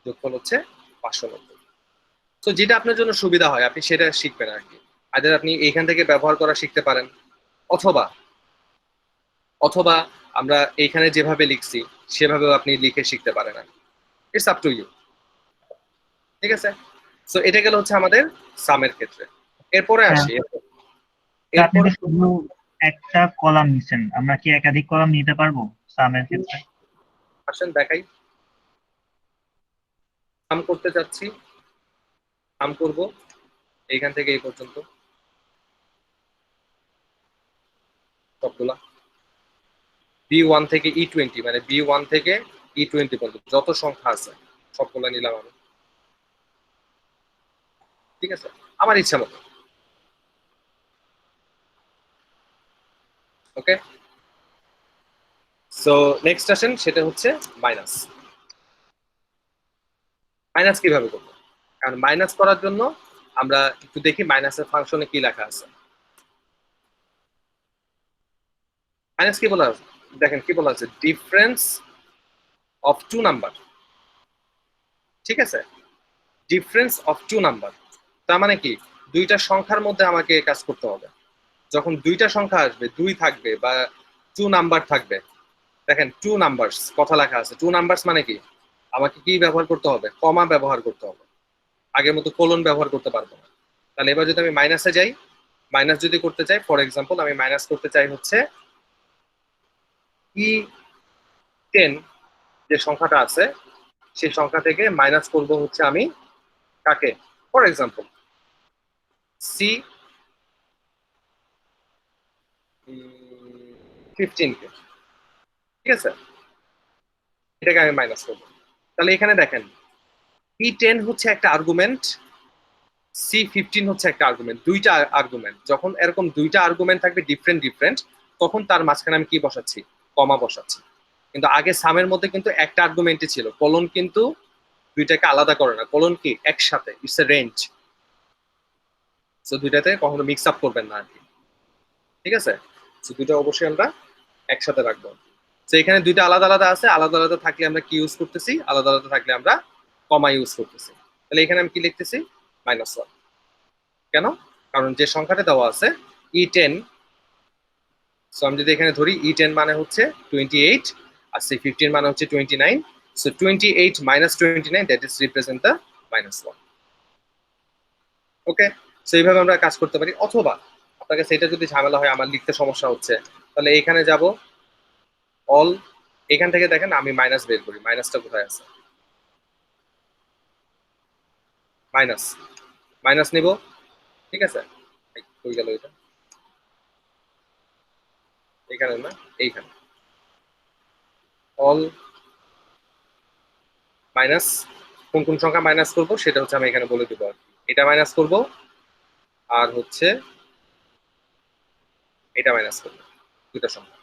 যোগফল হচ্ছে 590। তো যেটা আপনার জন্য সুবিধা হয় আপনি সেটা শিখবেন আর কি। আইদার আপনি এইখান থেকে ব্যবহার করা শিখতে পারেন, অথবা অথবা আমরা এইখানে যেভাবে লিখছি সেভাবেও আপনি লিখে শিখতে পারেন না, ইটস আপ টু ইউ। ঠিক আছে, সো এটা গেল হচ্ছে আমাদের সামের ক্ষেত্রে। এরপরে স্যার, আসি আপনি এরপর তো শুধু একটা কলাম নিছেন, আমরা কি একাধিক কলাম নিতে পারবো সামের ক্ষেত্রে? আসেন দেখাই। সাম করতে যাচ্ছি, সাম করব এইখান থেকে এই পর্যন্ত সবগুলা, B1 থেকে E20, মানে B1 থেকে E20 পর্যন্ত যত সংখ্যা আছে সবগুলা নিলাম আমি। ঠিক আছে, আমার ইচ্ছা মতো। ওকে, সো নেক্সট আসেন, সেটা হচ্ছে মাইনাস। মাইনাস কিভাবে করবো? কারণ মাইনাস করার জন্য আমরা একটু দেখি মাইনাসের ফাংশনে কি লেখা আছে। মাইনাস কি বলা আছে দেখেন, কি বলা আছে, ডিফারেন্স অফ টু নাম্বার। ঠিক আছে, ডিফারেন্স অফ টু নাম্বার, তার মানে কি দুইটা সংখ্যার মধ্যে আমাকে কাজ করতে হবে। যখন দুইটা সংখ্যা আসবে, দুই থাকবে বা টু নাম্বার থাকবে, দেখেন টু নাম্বারস কথা লেখা আছে, টু নাম্বারস মানে কি আমাকে কি ব্যবহার করতে হবে, কমা ব্যবহার করতে হবে, আগের মতো কোলন ব্যবহার করতে পারবো না। তাহলে এবার যদি আমি মাইনাসে যাই, মাইনাস যদি করতে চাই, ফর এক্সাম্পল আমি মাইনাস করতে চাই হচ্ছে E10, যে সংখ্যাটা আছে সেই সংখ্যা থেকে মাইনাস করব হচ্ছে আমি কাকে, ফর এক্সাম্পল C15 কে। ঠিক আছে, এটাকে আমি মাইনাস করবো। তাহলে এখানে দেখেন E10 হচ্ছে একটা আর্গুমেন্ট, C15 হচ্ছে একটা আর্গুমেন্ট, দুইটা আর্গুমেন্ট। যখন এরকম দুইটা আর্গুমেন্ট থাকবে ডিফারেন্ট ডিফারেন্ট, তখন তার মাঝখানে আমি কি বসাচ্ছি, কমা বসাচ্ছি। কিন্তু আগে সামের মধ্যে কিন্তু একটা আর্গুমেন্টই ছিল, কলন কিন্তু দুইটাকে আলাদা করে না, কলন কি একসাথে, ইটস এ রেঞ্জ। সো দুইটাতে কখনো মিক্স আপ করবেন না আর কি। ঠিক আছে, সো দুইটা অবশ্যই আমরা একসাথে রাখবো। তো এখানে দুইটা আলাদা আলাদা আছে, আলাদা আলাদা থাকলে আমরা কি ইউজ করতেছি, আলাদা আলাদা থাকলে আমরা কমা ইউজ করতেছি। তাহলে এখানে আমি কি লিখতেছি, -1। কেন? কারণ যে সংখ্যাটা দেওয়া আছে E10, সো আমি যদি এখানে ধরি E10 মানে হচ্ছে 28 আর C15 মানে হচ্ছে 29, so 28 minus 29, that is represent the -1। Okay, so এইভাবে আমরা কাজ করতে পারি। অথবা আপনার কাছে এটা যদি ঝামেলা হয়, আমার লিখতে সমস্যা হচ্ছে, তাহলে এখানে যাব অল, এখান থেকে দেখেন আমি মাইনাস বের করি, মাইনাসটা কোথায় আছে, মাইনাস, মাইনাস নিব। ঠিক আছে, কই গেল এটা, এখানে না, এইখানে অল মাইনাস, কোন কোন সংখ্যা মাইনাস করব সেটা হচ্ছে আমি এখানে বলে দিব আর কি। এটা মাইনাস করব আর হচ্ছে এটা মাইনাস করব, দুটো সংখ্যা।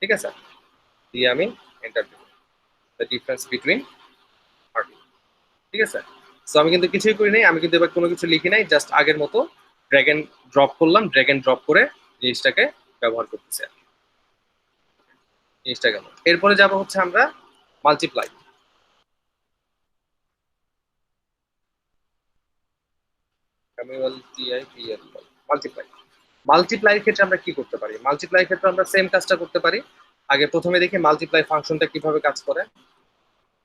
ঠিক আছে, দিয়ে আমি এন্টার দেব, দ্য ডিফারেন্স বিটুইন আর। ঠিক আছে, সো আমি কিন্তু কিছুই করি নাই, আমি কিন্তু এবার কোনো কিছু লিখি নাই, জাস্ট আগের মতো ড্র্যাগ এন্ড ড্রপ করলাম, ড্র্যাগ এন্ড ড্রপ করে জিনিসটাকে ব্যবহার করতেছি আর কি। জিনিসটা গেল। এরপরে যাব হচ্ছে আমরা মাল্টিপ্লাই। মাল্টিপ্লাই, মাল্টিপ্লাইয়ের ক্ষেত্রে আমরা কি করতে পারি, মাল্টিপ্লাইয়ের ক্ষেত্রে আমরা সেম কাজটা করতে পারি। আগে প্রথমে দেখি মাল্টিপ্লাই ফাংশনটা কিভাবে কাজ করে।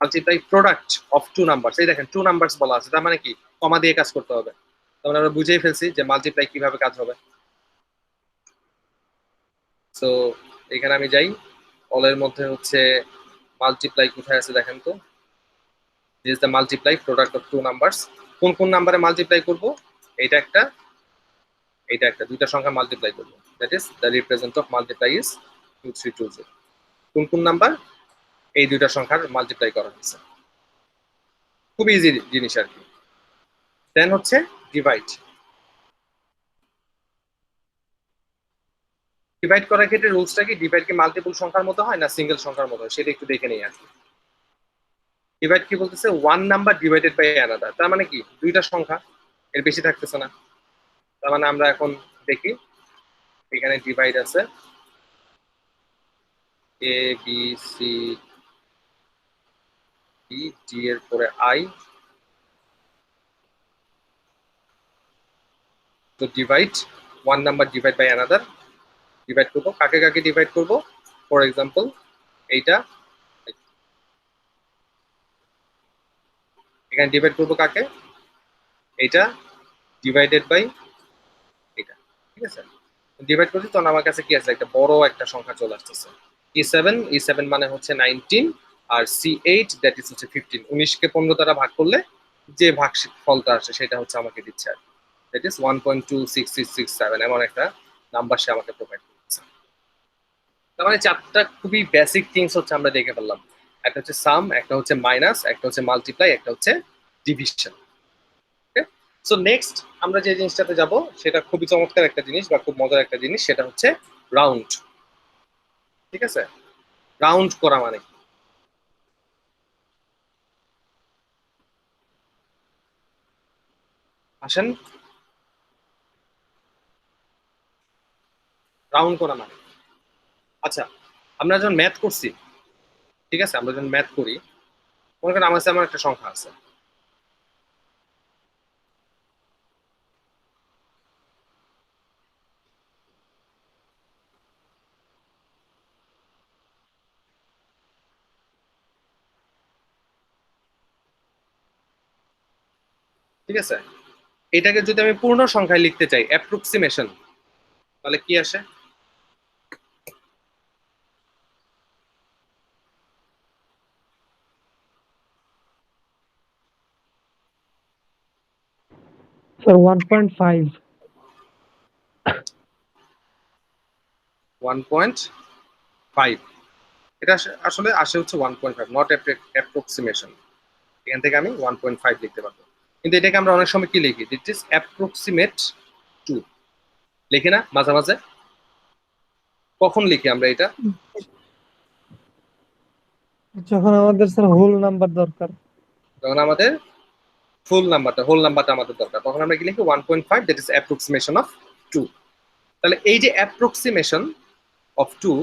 Multiply product of two numbers, এই দেখেন টু নাম্বারস বলা আছে, তার মানে কি কমা দিয়ে কাজ করতে হবে। তাহলে আমরা বুঝেই ফেলছি যে মাল্টিপ্লাই কিভাবে কাজ হবে। সো এখানে আমি যাই, অলের মধ্যে হচ্ছে মাল্টিপ্লাই কোথায় আছে দেখেন তো, this the multiply product of two numbers. কোন কোন নাম্বারে মাল্টিপ্লাই করব, এটা একটা, এটা একটা, দুইটা সংখ্যা মাল্টিপ্লাই করব, that is the represent of multiply is 2320। কোন কোন নাম্বার, এই দুইটা সংখ্যার মাল্টিপ্লাই করা হচ্ছে, খুব ইজি জিনিস আর কি। দেন হচ্ছে ডিভাইড, ডিভাইড করার ক্ষেত্রে রুলসটা কি, ডিভাইড কি মাল্টিপল সংখ্যার মতো হয় না সিঙ্গেল সংখ্যার মতো হয়, সেটা একটু দেখে নেই আর কি। ডিভাইড কি বলতেছে, one number divided by another, তার মানে কি দুইটা সংখ্যা, এর বেশি থাকতেছে না। তার মানে আমরা এখন দেখি, এখানে ডিভাইড আছে A B C D, D এর পরে আই, তো divide one number divide by another, divide করবো কাকে কাকে ডিভাইড করব, ফর এক্সাম্পল এইটা এখানে ডিভাইড করবো কাকে, এইটা ডিভাইডেড বাই এটা, ঠিক আছে। ডিভাইড করছি তখন আমার কাছে কি আছে, একটা বড় একটা সংখ্যা চলে আসতেছে। E7 মানে হচ্ছে 19 আর C8 দ্যাট ইজ হচ্ছে 15। 19 কে 15 দ্বারা ভাগ করলে যে ফলটা আসে সেটা হচ্ছে আমাকে দিচ্ছে আর দ্যাট ইজ 1.26667 এমন একটা নাম্বার সে আমাকে প্রোভাইড করছে। তার মানে চারটা খুবই বেসিক থিংস হচ্ছে আমরা দেখে ফেললাম। একটা হচ্ছে সাম, একটা হচ্ছে মাইনাস, একটা হচ্ছে মাল্টিপ্লাই, একটা হচ্ছে ডিভিশন। ওকে, সো নেক্সট আমরা যে জিনিসটাতে যাব সেটা খুবই চমৎকার একটা জিনিস বা খুব মজার একটা জিনিস, সেটা হচ্ছে রাউন্ড। ঠিক আছে, রাউন্ড করা মানে কি? আসেন, রাউন্ড করা মানে, আচ্ছা আমরা যখন ম্যাথ করছি, ঠিক আছে, আমরা যখন ম্যাথ করি, মনে করেন আমার কাছে আমার একটা সংখ্যা আছে, ঠিক আছে, এটাকে যদি আমি পূর্ণ সংখ্যায় লিখতে চাই অ্যাপ্রক্সিমেশন, তাহলে কি আসে? স্যার 1.5। 1.5, এটা আসলে আসে হচ্ছে 1.5, নট অ্যাপ্রক্সিমেশন। এখান থেকে আমি 1.5 লিখতে পারবো, কিন্তু এটাকে আমরা অনেক সময় কি লিখি, দিট ইজ অ্যাপ্রক্সিমেট টু, লিখি না মাঝে মাঝে? কখন লিখি আমরা এটা? যখন আমাদের স্যার হোল নাম্বার দরকার। যখন আমাদের হোল নাম্বারটা আমাদের দরকার, তখন আমরা কি লিখি 1.5, দ্যাট ইজ অ্যাপ্রক্সিমেশন অফ 2। তাহলে এই যে অ্যাপ্রক্সিমেশন অফ 2,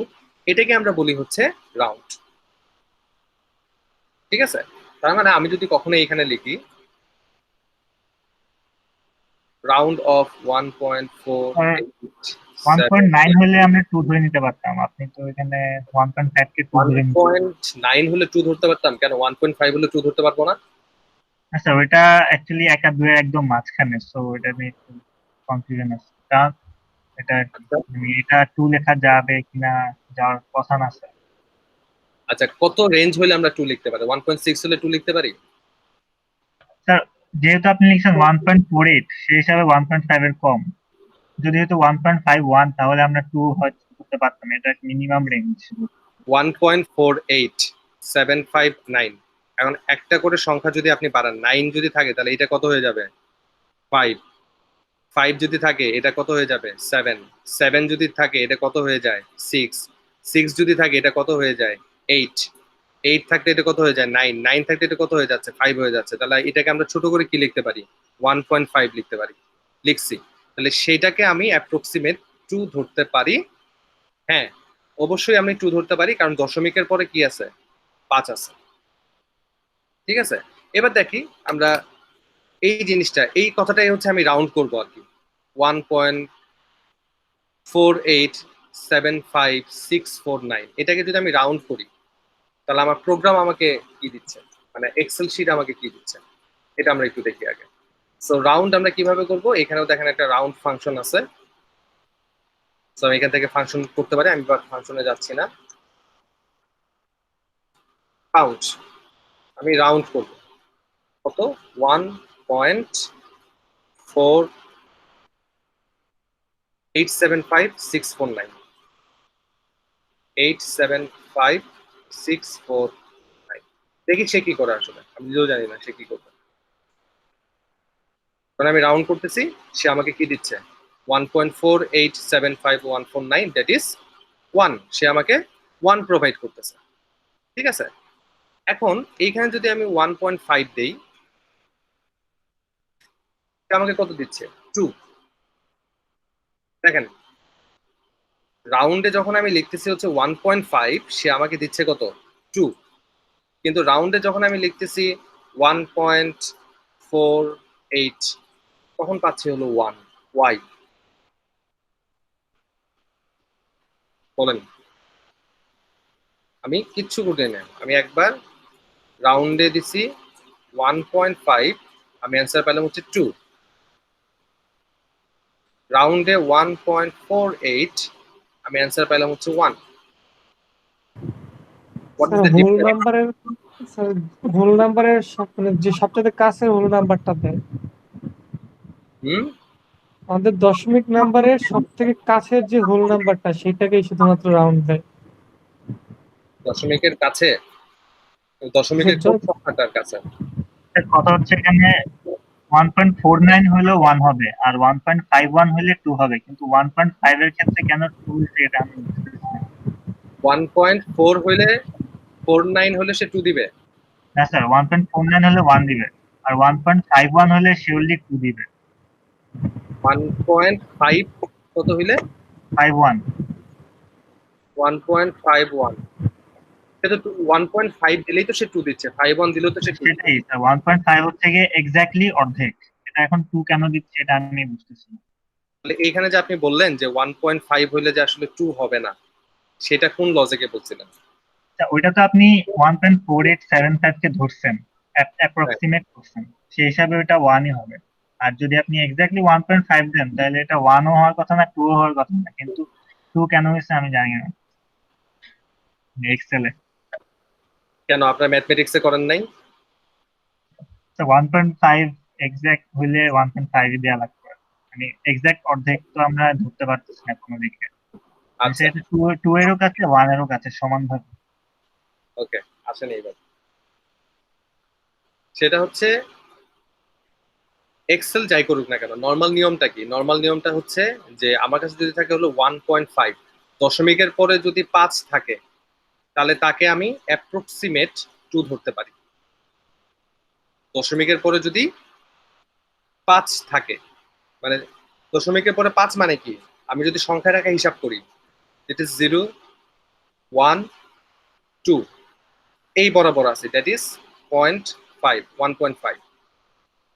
এটাকে আমরা বলি হচ্ছে রাউন্ড। ঠিক আছে, তার মানে আমি যদি কখনো এখানে লিখি রাউন্ড অফ 1.9 হলে আমরা 2 ধরে নিতে পারতাম, আপনি তো এখানে 1.5 কে 2 ধরে নিতে। 1.9 হলে 2 ধরতে পারতাম, কেন 1.5 হলে 2 ধরতে পারবো না? আচ্ছা, ওইটা অ্যাকচুয়ালি একা দুয়ের একদম মাঝখানে, সো এটা নিয়ে একটু কনফিউশন আছে। তা এটা আর কি, আচ্ছা মানে এটা 2 লেখা যাবে কিনা যাওয়ার কথা না স্যার। আচ্ছা, কত রেঞ্জ হলে আমরা 2 লিখতে পারি? 1.6 হলে 2 লিখতে পারি? স্যার যেহেতু আপনি লিখছেন 1.48, সেই হিসাবে 1.5 এর কম। যদি হয়তো 1.51 তাহলে আমরা 2 হয়তো করতে পারতাম, এটা মিনিমাম রেঞ্জ। 1.48759, এখন একটা করে সংখ্যা যদি আপনি বাড়ান, 9 যদি থাকে তাহলে এটা কত হয়ে যাবে? 5। 5 যদি থাকে এটা কত হয়ে যাবে? 7। 7 যদি থাকে এটা কত হয়ে যায়? 6। 6 যদি থাকে এটা কত হয়ে যায়? 8। 8 থাকলে এটা কত হয়ে যায়? 9। 9 থাকলে এটা কত হয়ে যাচ্ছে? 5 হয়ে যাচ্ছে। তাহলে এটাকে আমরা ছোট করে কি লিখতে পারি? 1.5 লিখতে পারি। লিখছি, তাহলে সেটাকে আমি অ্যাপ্রক্সিমেট 2 ধরতে পারি। হ্যাঁ, অবশ্যই আমি 2 ধরতে পারি, কারণ দশমিকের পরে কি আছে? 5 আছে। ঠিক আছে, এবার দেখি আমরা এই জিনিসটা, এই কথাটাই হচ্ছে আমি রাউন্ড করবো আর কি। 1.4875649, এটাকে যদি আমি রাউন্ড করি তাহলে আমার প্রোগ্রাম আমাকে কি দিচ্ছে, মানে এক্সেল শিট আমাকে কি দিচ্ছে, এটা আমরা একটু দেখি আগে। সো রাউন্ড আমরা কিভাবে করব, এখানেও দেখেন একটা রাউন্ড ফাংশন আছে। সো আমি এখান থেকে ফাংশন করতে পারি, আমি ফাংশনে যাচ্ছি না। কাউন্ট, আমি রাউন্ড করব কত? 1.4875649, 875,649। দেখি সে কি করে, আসলে আমি নিজেও জানি না সে কি করবে। কারণ আমি রাউন্ড করতেছি, সে আমাকে কি দিচ্ছে? 1.4875149, দ্যাট ইজ 1। সে আমাকে 1 প্রোভাইড করতেছে। ঠিক আছে, এখন এইখানে যদি আমি 1.5 দেই, সে আমাকে কত দিচ্ছে? 2। দেখেন, রাউন্ডে যখন আমি লিখতেছি হচ্ছে 1.5, সে আমাকে দিচ্ছে কত? 2। কিন্তু রাউন্ডে যখন আমি লিখতেছি 1.48, তখন পাচ্ছি হলো 1। ওয়াই বলেন? আমি কিচ্ছু করি না, আমি একবার রাউন্ডে দিছি 1.5, আমি অ্যান্সার পেলাম হচ্ছে 2। রাউন্ডে 1.48, আমি অ্যান্সার পেলাম হচ্ছে 1। What is sir the whole difference? নাম্বারের স্যার হোল নাম্বারের মানে যে সবচেয়ে কাছের হোল নাম্বারটা দেয়। হুম, আমাদের দশমিক নাম্বারের সব থেকে কাছের যে হোল নাম্বারটা সেটাকেই শুধুমাত্র রাউন্ড দেয়। দশমিকের কাছে, দশমিকের কোন যত- সংখ্যাটার কাছে? এর কথা হচ্ছে এখানে 1.49 হলে 1 হবে আর 1.51 হলে 2 হবে, কিন্তু 1.5 এর ক্ষেত্রে কেন 2 এটা আমি বুঝতেছি না। 1.4 হইলে 49 হলে সে 2 দিবে। না স্যার, 1.49 হলে 1 দিবে আর 1.51 হলে শিওরলি 2 দিবে। 1.5 কত হইলে? 51। 1.51, সে তো 1.5 দিলেই তো সে 2 দিচ্ছে, 51 দিলেও তো সে 2 দিচ্ছে। সেটাই স্যার, 1.5 হচ্ছে গিয়ে এক্স্যাক্টলি অর্ধেক। এটা এখন 2 কেন দিচ্ছে এটা আমি বুঝতেছি না। তাহলে এইখানে যে আপনি বললেন যে 1.5 হইলে যে আসলে 2 হবে না, সেটা কোন লজিকে বলছিলেন? আচ্ছা, ওইটা তো আপনি 1.4875 কে ধরছেন, হ্যাঁ, অ্যাপ্রক্সিমেট করছেন, সেই হিসাবে ওটা 1ই হবে। আর যদি আপনি এক্স্যাক্টলি 1.5 দেন তাহলে এটা 1ও হওয়ার কথা না, 2ও হওয়ার কথা না, কিন্তু 2 কেন হয়েছে আমি জানি না এক্সেলে। কেন আপনার ম্যাথমেটিক্সে করেন নাই? তো 1.5 এক্সাক্ট হইলে 1.5 দেওয়া লাগবে, মানে এক্সাক্ট অর্ধেক তো আমরা ধরতে পারতেছি না কোনো দিকে, মানে আচ্ছা, সেটা 2 এরও কাছে 1 এরও কাছে সমান ভাবে। ওকে, আসেন এইবার। সেটা হচ্ছে এক্সেল যাই করুক না কেন, নর্মাল নিয়মটা কি? নর্মাল নিয়মটা হচ্ছে যে আমার কাছে যদি থাকে হলো 1.5, দশমিকের পরে যদি 5 থাকে তাহলে তাকে আমি অ্যাপ্রক্সিমেট 2 ধরতে পারি। দশমিকের পরে যদি 5 থাকে, মানে দশমিকের পরে 5 মানে কি? আমি যদি সংখ্যা রেখা হিসাব করি, ইট ইজ 0, 1, 2, এই বরাবর আছে, দ্যাট ইজ 0.5, 1.5।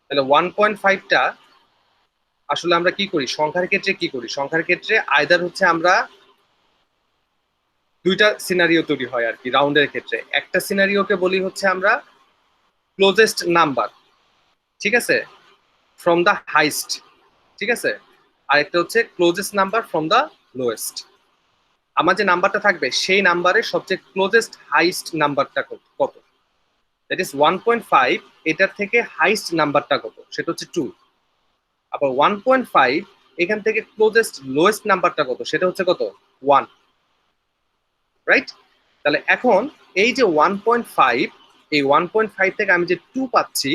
তাহলে 1.5টা আসলে আমরা কি করি সংখ্যার ক্ষেত্রে, কি করি সংখ্যার ক্ষেত্রে? আইদার হচ্ছে আমরা দুইটা সিনারিও তৈরি হয় আর কি রাউন্ডের ক্ষেত্রে। একটা সিনারিওকে বলি হচ্ছে আমরা ক্লোজেস্ট নাম্বার, ঠিক আছে, ফ্রম দ্য হাইস্ট, ঠিক আছে। আর একটা হচ্ছে closest number from the lowest. আমার যে নাম্বারটা থাকবে সেই নাম্বারের সবচেয়ে ক্লোজেস্ট হাইস্ট নাম্বারটা কত, দ্যাট ইজ 1.5, এটার থেকে হাইস্ট নাম্বারটা কত, সেটা হচ্ছে 2। আবার 1.5 এখান থেকে ক্লোজেস্ট লোয়েস্ট নাম্বারটা কত, সেটা হচ্ছে কত, 1, রাইট? তাহলে এখন এই যে 1.5, এই 1.5 থেকে আমি যে 2 পাচ্ছি,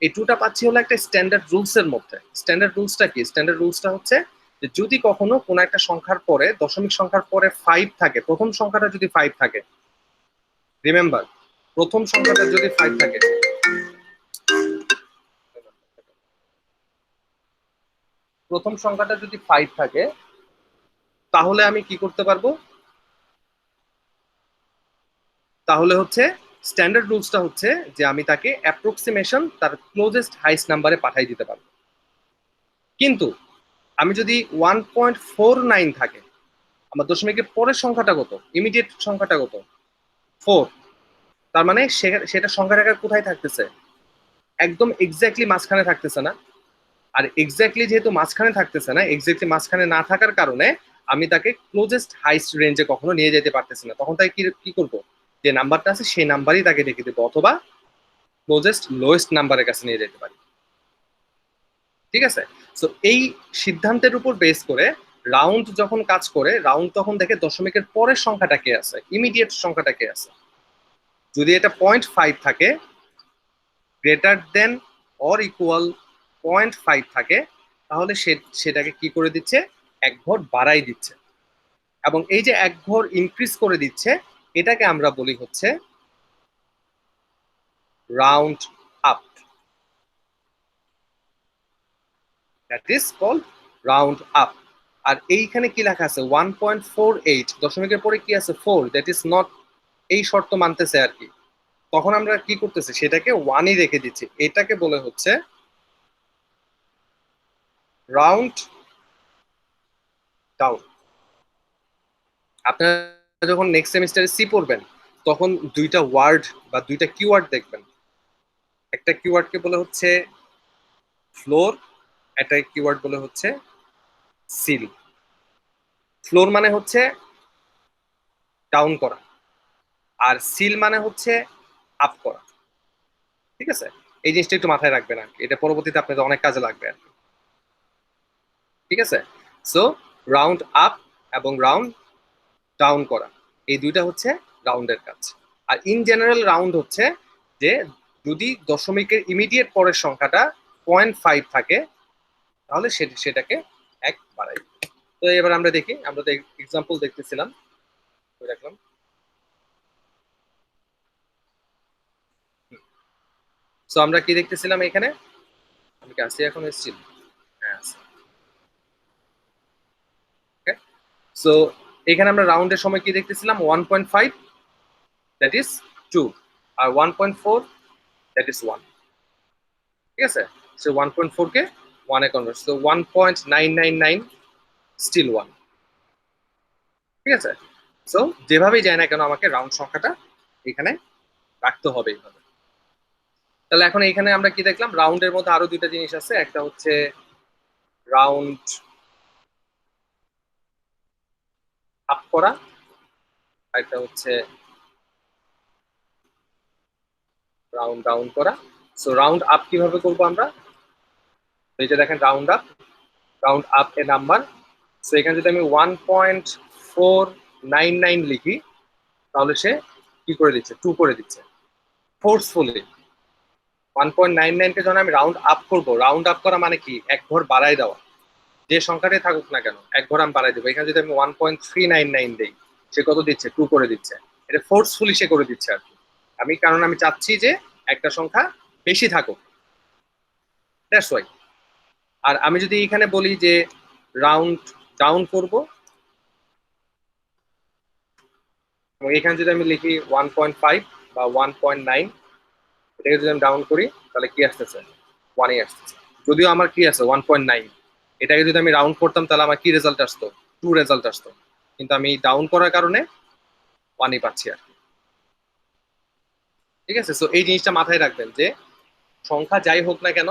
এই 2টা পাচ্ছি হলো একটা স্ট্যান্ডার্ড রুলস এর মধ্যে। স্ট্যান্ডার্ড রুলসটা কি? স্ট্যান্ডার্ড রুলসটা হচ্ছে যে যদি কখনো কোনো একটা সংখ্যার পরে, দশমিক সংখ্যার পরে 5 থাকে, প্রথম সংখ্যাটা যদি 5 থাকে, রিমেম্বার, প্রথম সংখ্যাটা যদি 5 থাকে, প্রথম সংখ্যাটা যদি 5 থাকে, তাহলে আমি কি করতে পারবো? তাহলে হচ্ছে স্ট্যান্ডার্ড রুলসটা হচ্ছে যে আমি তাকে অ্যাপ্রক্সিমেশন তার ক্লোজেস্ট হাইস্ট নাম্বারে পাঠিয়ে দিতে পারবো। কিন্তু আমি যদি 1.49 থাকে, আমার দশমিকের পরের সংখ্যাটা কত, ইমিডিয়েট সংখ্যাটা কত, 4, তার মানে সেটা সংখ্যা রেখার কোথায় থাকতেছে? একদম এক্স্যাক্টলি মাঝখানে থাকতেছে না। আর এক্স্যাক্টলি যেহেতু মাঝখানে থাকতেছে না, এক্স্যাক্টলি মাঝখানে না থাকার কারণে আমি তাকে ক্লোজেস্ট হাইস্ট রেঞ্জে কখনো নিয়ে যেতে পারতেছি না। তখন তাকে কি কি করবো? যে নাম্বারটা আছে সেই নাম্বারই তাকে রেখে দেবো, অথবা ক্লোজেস্ট লোয়েস্ট নাম্বারের কাছে নিয়ে যেতে পারি, ঠিক আছে। সো এই সিদ্ধান্তের উপর বেস করে রাউন্ড যখন কাজ করে, রাউন্ড তখন দেখে দশমিকের পরের সংখ্যাটা কে আছে, ইমিডিয়েট সংখ্যাটা কে আছে। যদি এটা 0.5 থাকে, গ্রেটার দেন অর ইকুয়াল 0.5 থাকে, তাহলে সেটাকে কি করে দিচ্ছে? এক ঘর বাড়াই দিচ্ছে। এবং এই যে এক ঘর ইনক্রিজ করে দিচ্ছে, এটাকে আমরা বলি হচ্ছে round up, that is called round up. আর এইখানে কি লেখা আছে? 1.48, দশমিকের পরে কি আছে? 4, দ্যাট ইজ নট, এই শর্ত মানতেছে আর কি। তখন আমরা কি করতেছি? সেটাকে 1ই রেখে দিচ্ছি। এটাকে বলে হচ্ছে রাউন্ড ডাউন। আপনারা যখন নেক্সট সেমিস্টারে সি পড়বেন তখন দুইটা ওয়ার্ড বা দুইটা কিওয়ার্ড দেখবেন। একটা কিওয়ার্ডকে বলে হচ্ছে ফ্লোর, একটা কিওয়ার্ড বলে হচ্ছে সিল। ফ্লোর মানে হচ্ছে ডাউন করা, আর সিল মানে হচ্ছে আপ করা। ঠিক আছে, এই জিনিসটা একটু মাথায় রাখবেন আর কি, এটা পরবর্তীতে আপনাদের অনেক কাজে লাগবে আর কি। ঠিক আছে, সো রাউন্ড আপ এবং রাউন্ড ডাউন করা, এই দুইটা হচ্ছে রাউন্ডের কাজ। আর ইন জেনারেল রাউন্ড হচ্ছে যে যদি দশমিকের ইমিডিয়েট পরের সংখ্যাটা 0.5 থাকে তাহলে সেটাকে 1 বাড়াই। তো এবার আমরা দেখি, আমরা তো এক্সাম্পল দেখতেছিলাম, রাখলাম। সো আমরা কি দেখতেছিলাম এখানে, আমি কি আসি এখন এসেছি? হ্যাঁ আসি। ওকে, সো এখানে আমরা রাউন্ডের সময় কি দেখতেছিলাম, 1.5 দ্যাট ইজ 2, আর 1.4 দ্যাট ইজ 1। ঠিক আছে, সো 1.4 কে 1 এ কনভার্ট, সো 1.999 স্টিল 1। ঠিক আছে, সো যেভাবেই যায় না কেন আমাকে রাউন্ড সংখ্যাটা এখানে রাখতে হবে এইভাবে। তাহলে এখন এখানে আমরা কি দেখলাম, রাউন্ডের মধ্যে আরো দুইটা জিনিস আছে, একটা হচ্ছে রাউন্ড আপ করা, আর একটা হচ্ছে রাউন্ড ডাউন করা। সো রাউন্ড আপ কিভাবে করবো আমরা, এই যে দেখেন রাউন্ড আপ এ নাম্বার। সো এখানে যদি আমি 1.499 লিখি তাহলে সে কি করে দিচ্ছে, 2 করে দিচ্ছে ফোর্সফুলি। 1.99 কে যখন আমি রাউন্ড আপ করবো, রাউন্ড আপ করা মানে কি, এক ঘর বাড়াই দেওয়া, যে সংখ্যাটাই থাকুক না কেন এক ঘর আমি বাড়াই দেবো। এখানে যদি আমি 1.399 দিই, সে কত দিচ্ছে, 2 করে দিচ্ছে। এটা ফোর্সফুলি সে করে দিচ্ছে আর কি, আমি কারণ আমি চাচ্ছি যে একটা সংখ্যা বেশি থাকুক, দ্যাটস ওয়াই। আর আমি যদি এখানে বলি যে রাউন্ড ডাউন করব, এবং এখানে যদি আমি লিখি 1.5 বা 1.9, এটাকে যদি আমি ডাউন করি তাহলে কি আসতেছে, 1 আসতেছে। যদিও আমার কি আছে 1.9, এটাকে যদি আমি রাউন্ড করতাম তাহলে আমার কি রেজাল্ট আসতো, 2 রেজাল্ট আসতো, কিন্তু আমি ডাউন করার কারণে 1 পাচ্ছি আর কি। ঠিক আছে, সো এই জিনিসটা মাথায় রাখবেন যে সংখ্যা যাই হোক না কেন,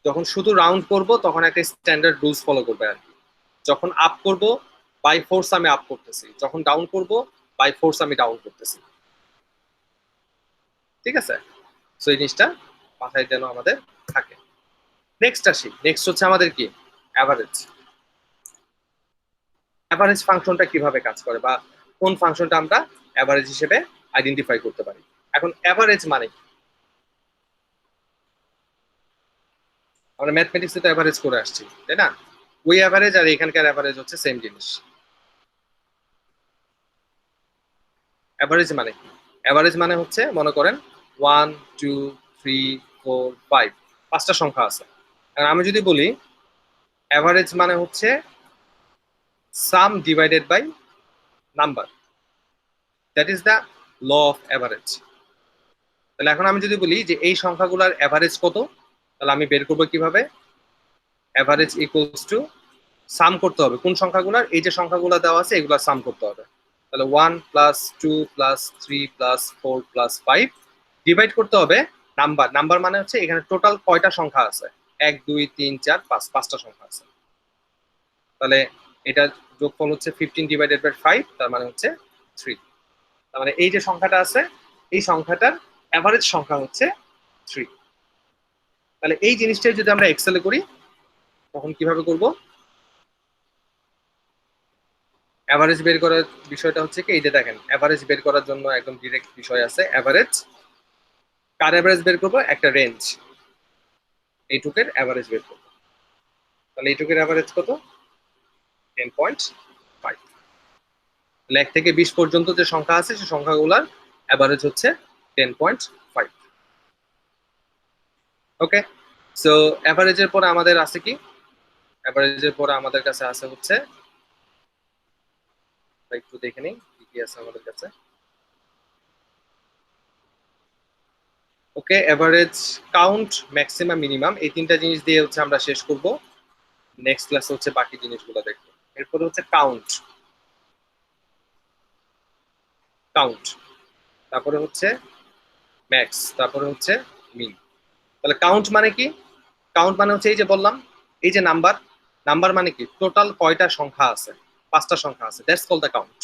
যখন শুধু রাউন্ড করব তখন একটা স্ট্যান্ডার্ড রুলস ফলো করবে আর কি। যখন আপ করব বাই ফোর্স আমি আপ করতেছি, যখন ডাউন করব বাই ফোর্স আমি ডাউন করতেছি। ঠিক আছে, সো এই জিনিসটা মাথায় যেন আমাদের থাকে। নেক্সট আসি, নেক্সট হচ্ছে আমাদের কি, অ্যাভারেজ। অ্যাভারেজ ফাংশনটা কিভাবে কাজ করে, বা কোন ফাংশনটা আমরা অ্যাভারেজ হিসেবে আইডেন্টিফাই করতে পারি। এখন অ্যাভারেজ মানে কি, আমরা ম্যাথমেটিক্সে তো অ্যাভারেজ করে আসছি তাই না, ওই অ্যাভারেজ আর এখানকার অ্যাভারেজ হচ্ছে সেম জিনিস। অ্যাভারেজ মানে কি, অ্যাভারেজ মানে হচ্ছে মনে করেন 1 2 3 4 5, 5টা সংখ্যা আছে। আর আমি যদি বলি অ্যাভারেজ মানে হচ্ছে sum divided by number, that is the law of average. তাহলে এখন আমি যদি বলি যে এই সংখ্যাগুলোর অ্যাভারেজ কত, তাহলে আমি বের করবো কিভাবে, অ্যাভারেজ ইকুয়ালস টু সাম করতে হবে কোন সংখ্যাগুলোর, এই যে সংখ্যাগুলো দেওয়া আছে এগুলো সাম করতে হবে। তাহলে 1 plus 2 plus 3 plus 4 plus 5 divide করতে হবে নাম্বার। নাম্বার মানে হচ্ছে এখানে টোটাল কয়টা সংখ্যা আছে, 1 2 3 4 5, 5টা সংখ্যা আছে। তাহলে এটা যোগফল হচ্ছে 15 ডিভাইডেড বাই 5, তার মানে হচ্ছে 3। তার মানে এই যে সংখ্যাটা আছে এই সংখ্যাটার অ্যাভারেজ সংখ্যা হচ্ছে 3। তাহলে এই জিনিসটাই যদি আমরা এক্সেলে করি তখন কিভাবে করব, অ্যাভারেজ বের করার বিষয়টা হচ্ছে কি, এই যে দেখেন অ্যাভারেজ বের করার জন্য একদম ডিরেক্ট বিষয় আছে, অ্যাভারেজ কার অ্যাভারেজ বের করবো, একটা রেঞ্জ, এইটুকের অ্যাভারেজ বের করবো। তাহলে এইটুকের অ্যাভারেজ কত, 10.5। তাহলে 1 থেকে 20 পর্যন্ত যে সংখ্যা আছে সেই সংখ্যাগুলোর অ্যাভারেজ হচ্ছে 10.5। ওকে, সো অ্যাভারেজের পরে আমাদের আছে কি, অ্যাভারেজের পরে আমাদের কাছে আছে হচ্ছে, একটু দেখে নিই কি কি আছে আমাদের কাছে। ওকে, এভারেজ, কাউন্ট, ম্যাক্সিমাম, মিনিমাম, এই 3টা জিনিস দিয়ে হচ্ছে আমরা শেষ করব। নেক্সট ক্লাসে হচ্ছে বাকি জিনিসগুলো দেখবো। এরপরে হচ্ছে কাউন্ট। কাউন্ট, তারপরে হচ্ছে ম্যাক্স, তারপরে হচ্ছে মিন। তাহলে কাউন্ট মানে কি? কাউন্ট মানে হচ্ছে এই যে বললাম, এই যে নাম্বার, নাম্বার মানে কি টোটাল কয়টা সংখ্যা আছে, 5টা সংখ্যা আছে, that's call the count.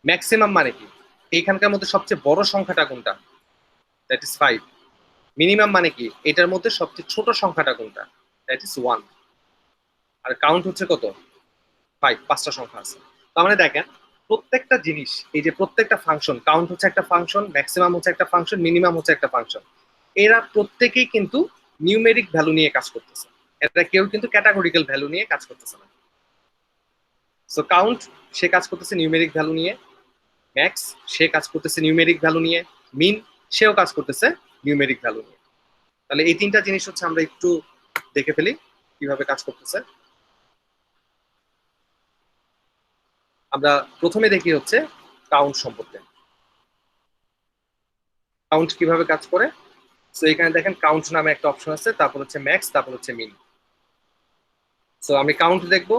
Maximum মানে কি এইখানকার মধ্যে সবচেয়ে বড় সংখ্যাটা কোনটা, দ্যাট ইজ 5। মিনিমাম মানে কি এটার মধ্যে সবচেয়ে ছোট সংখ্যাটা কোনটা, দ্যাট ইজ 1। আর কাউন্ট হচ্ছে কত, 5, 5টা সংখ্যা আছে। তার মানে দেখেন প্রত্যেকটা জিনিস, এই যে প্রত্যেকটা ফাংশন, কাউন্ট হচ্ছে একটা ফাংশন, ম্যাক্সিমাম হচ্ছে একটা ফাংশন, মিনিমাম হচ্ছে একটা ফাংশন, এরা প্রত্যেকেই কিন্তু নিউমেরিক ভ্যালু নিয়ে কাজ করতেছে। এটা কেউ কিন্তু ক্যাটাগরিক্যাল ভ্যালু নিয়ে কাজ করতেছে না। সো কাউন্ট সে কাজ করতেছে নিউমেরিক ভ্যালু নিয়ে, ম্যাক্স সে কাজ করতেছে নিউমেরিক ভ্যালু নিয়ে, মিন সেও কাজ করতেছে নিউমেরিক ভ্যালু নিয়ে। তাহলে এই তিনটা জিনিস হচ্ছে আমরা একটু দেখে ফেলি কিভাবে কাজ করতেছে। আমরা প্রথমে দেখি হচ্ছে কাউন্ট সম্পর্কে, কাউন্ট কিভাবে কাজ করে। সো এখানে দেখেন কাউন্ট নামে একটা অপশন আছে, তারপর হচ্ছে ম্যাক্স, তারপর হচ্ছে মিন। সো আমি কাউন্ট দেখবো,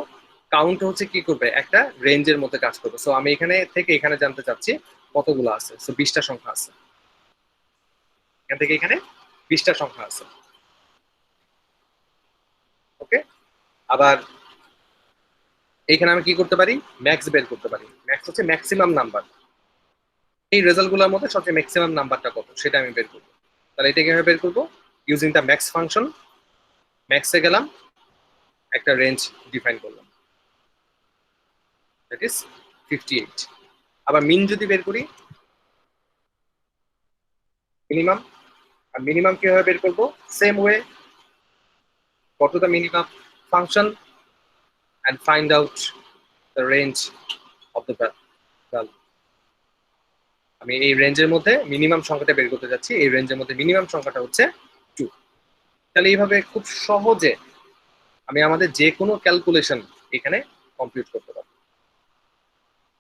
কাউন্ট হচ্ছে কি করবে একটা রেঞ্জের মধ্যে কাজ করবে। সো আমি এখানে থেকে এখানে জানতে চাচ্ছি কতগুলো আছে। সো 20টা সংখ্যা আছে, এখান থেকে এখানে 20টা সংখ্যা আছে। ওকে, আবার এখানে আমি কি করতে পারি, ম্যাক্স বের করতে পারি। ম্যাক্স হচ্ছে ম্যাক্সিমাম নাম্বার, এই রেজাল্ট গুলোর মধ্যে সবচেয়ে ম্যাক্সিমাম নাম্বারটা কত সেটা আমি বের করবো। তাহলে এটা কিভাবে বের করবো, ইউজিং দ্য ম্যাক্স ফাংশন। ম্যাক্সে গেলাম, একটা রেঞ্জ ডিফাইন করলাম, দ্যাট ইজ 58। আবার মিন যদি বের করি, মিনিমাম, আর মিনিমাম কিভাবে বের করবো, same way, go to the minimum function and find out the range of the value. আমি এই রেঞ্জের মধ্যে মিনিমাম সংখ্যাটা বের করতে যাচ্ছি, এই রেঞ্জের মধ্যে মিনিমাম সংখ্যাটা হচ্ছে 2। তাহলে এইভাবে খুব সহজে আমি আমাদের যে কোনো ক্যালকুলেশন এখানে কমপ্লিট করতে পারবো।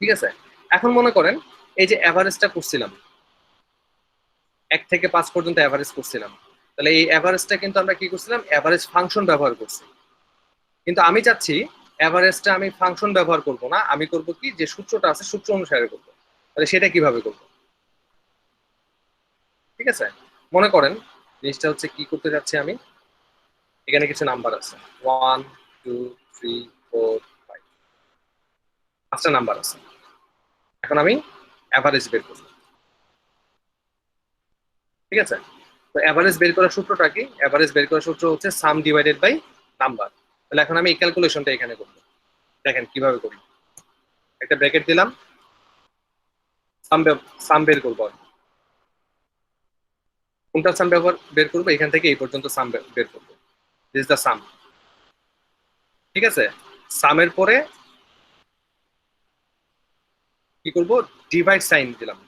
ঠিক আছে, এখন মনে করেন এই যে অ্যাভারেজটা করছিলাম, 1 থেকে 5 পর্যন্ত অ্যাভারেজ করছিলাম, তাহলে এই অ্যাভারেজটা কিন্তু আমরা কি করছিলাম, অ্যাভারেজ ফাংশন ব্যবহার করছি। কিন্তু আমি চাচ্ছি অ্যাভারেজটা আমি ফাংশন ব্যবহার করব না, আমি করব কি যে সূত্রটা আছে সূত্র অনুসারে করব। তাহলে সেটা কিভাবে করব, ঠিক আছে, মনে করেন জিনিসটা হচ্ছে কি করতে যাচ্ছি আমি, এখানে কিছু নাম্বার আছে 1 2 3 4 5, 5টা নাম্বার আছে। এখন আমি অ্যাভারেজ বের করব, ঠিক আছে। তো অ্যাভারেজ বের করার সূত্রটা কি, অ্যাভারেজ বের করার সূত্র হচ্ছে সাম ডিভাইডেড বাই নাম্বার। তাহলে এখন আমি এই ক্যালকুলেশনটা এখানে করব, দেখেন কিভাবে করি। একটা ব্র্যাকেট দিলাম, সাম বের করবো, কোনটা সাম বের করবো, এখান থেকে এই পর্যন্ত সাম বের করবো, দিস ইজ দ্য সাম। ঠিক আছে, সামের পরে কি করব, ডিভাইড সাইন দিলাম,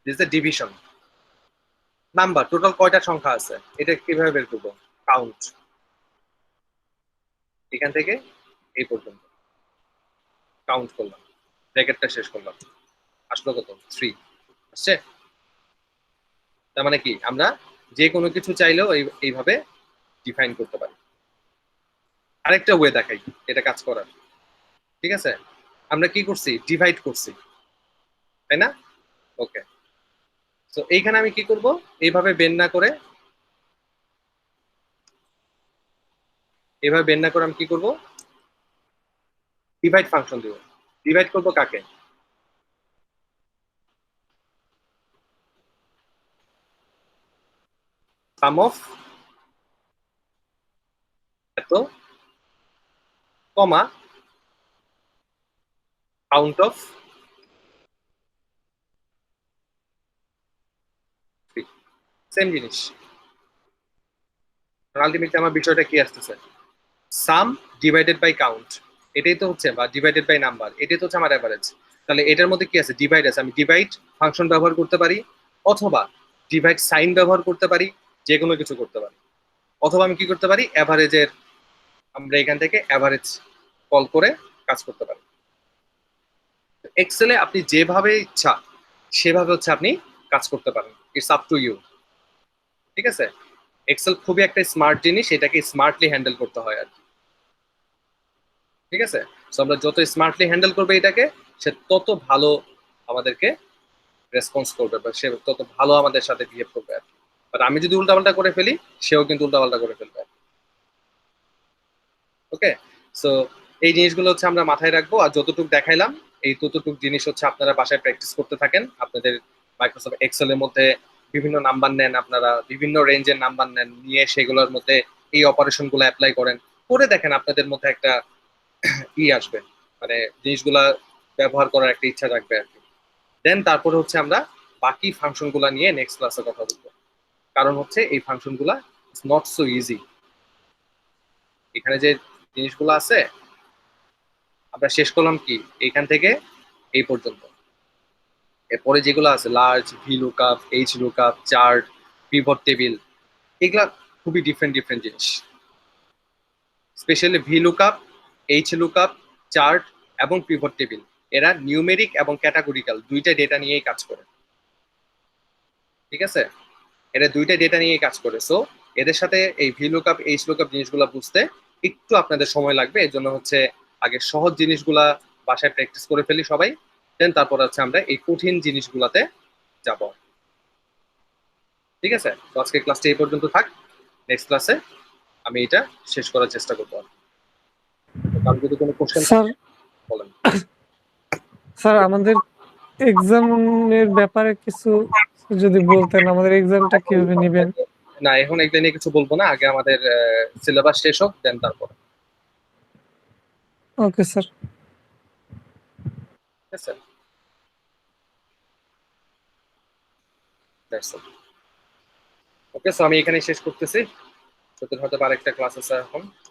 this is the division. Number total কয়টা সংখ্যা আছে এটা কিভাবে বের করবো, কাউন্ট, এখান থেকে এই পর্যন্ত কাউন্ট করলাম, ব্র্যাকেটটা শেষ করলাম, আসলো কত 3 আসছে। তার মানে কি আমরা যে কোনো কিছু চাইলেও এইভাবে ডিফাইন করতে পারি। আরেকটা ওয়ে দেখাই এটা কাজ করার, ঠিক আছে। আমরা কি করছি, ডিভাইড করছি, তাই না? ওকে, তো এইখানে আমি কি করব, এইভাবে বের না করে, এইভাবে বের না করে আমি কি করব, ডিভাইড ফাংশন দিব। ডিভাইড করব কাকে, সাম অফ এত কমা কাউন্ট অফ 3, সেম জিনিস। আলটিমেটলি আমার বিষয়টা কি আসতেছে, সাম ডিভাইডেড বাই কাউন্ট, এটাই তো হচ্ছে, বা ডিভাইডেড বাই নাম্বার, এটাই তো হচ্ছে আমার অ্যাভারেজ। তাহলে এটার মধ্যে কি আছে, ডিভাইড আছে, আমি ডিভাইড ফাংশন ব্যবহার করতে পারি, অথবা ডিভাইড সাইন ব্যবহার করতে পারি, যে কোনো কিছু করতে পারি, অথবা আমি কি করতে পারি, অ্যাভারেজের, আমরা এখান থেকে অ্যাভারেজ কল করে কাজ করতে পারি। এক্সেলে আপনি যেভাবে ইচ্ছা সেভাবে হচ্ছে আপনি কাজ করতে পারেন, ইটস আপ টু ইউ। ঠিক আছে, এক্সেল খুবই একটা স্মার্ট জিনিস, এটাকে স্মার্টলি হ্যান্ডেল করতে হয় আর কি। ঠিক আছে, তো আমরা যত স্মার্টলি হ্যান্ডেল করবো এটাকে, সে তত ভালো আমাদেরকে রেসপন্স করবে বা সে তত ভালো আমাদের সাথে বিহেভ করবে আর কি। বাট আমি যদি উল্টাপাল্টা করে ফেলি, সেও কিন্তু উল্টাপাল্টা করে ফেলবে। ওকে, সো এই জিনিসগুলো হচ্ছে আমরা মাথায় রাখবো। আর যতটুকু দেখাইলাম, এই ততটুকু জিনিস হচ্ছে আপনারা বাসায় প্র্যাকটিস করতে থাকেন। আপনাদের মাইক্রোসফট এক্সেলের মধ্যে বিভিন্ন নাম্বার নেন, আপনারা বিভিন্ন রেঞ্জের নাম্বার নেন, নিয়ে সেগুলোর মধ্যে এই অপারেশন গুলো অ্যাপ্লাই করেন, করে দেখেন আপনাদের মধ্যে একটা আসবে, মানে জিনিসগুলা ব্যবহার করার একটা ইচ্ছা থাকবে আর কি। দেন তারপরে হচ্ছে আমরা বাকি ফাংশন গুলা নিয়ে নেক্সট ক্লাসে কথা বলবো। কারণ হচ্ছে এই ফাংশন গুলা ইটস নট সো ইজি। এখানে যে জিনিসগুলো আছে আমরা শেষ করলাম কি এইখান থেকে এই পর্যন্ত। এরপরে যেগুলো আছে large, V lookup, H lookup, chart, pivot table, এগুলা খুবই ডিফারেন্ট ডিফারেন্ট জিনিস। Specially V lookup, H lookup, chart এবং পিভট টেবিল, এরা নিউমেরিক এবং ক্যাটাগরিক্যাল দুইটা ডেটা নিয়েই কাজ করে। ঠিক আছে, এরা দুইটা ডেটা নিয়েই কাজ করে। সো এদের সাথে এই ভি লুকআপ, এইচ লুকআপ জিনিসগুলো বুঝতে একটু আপনাদের সময় লাগবে। এর জন্য হচ্ছে আগে সহজ জিনিসগুলা বাসায় প্র্যাকটিস করে ফেলি সবাই, দেন তারপর হচ্ছে আমরা এই কঠিন জিনিসগুলাতে যাব। ঠিক আছে, তো আজকে ক্লাসটা এই পর্যন্ত থাক। নেক্সট ক্লাসে আমি এটা শেষ করার চেষ্টা করবো। কারণ যদি কোনো কোশ্চেন স্যার বলেন। স্যার আমাদের এক্সামের ব্যাপারে কিছু যদি বলতেন, আমাদের এক্সামটা কিভাবে নেবেন? না, এখন এগুলো নিয়ে কিছু বলবো না, আগে আমাদের সিলেবাস শেষ হোক, দেন তারপর। Okay sir. ঠিক আছে, দ্যাটস অল। ওকে, সো আমি এখানে শেষ করতেছি। তোদের হয়তো আরেকটা ক্লাস আছে এখন।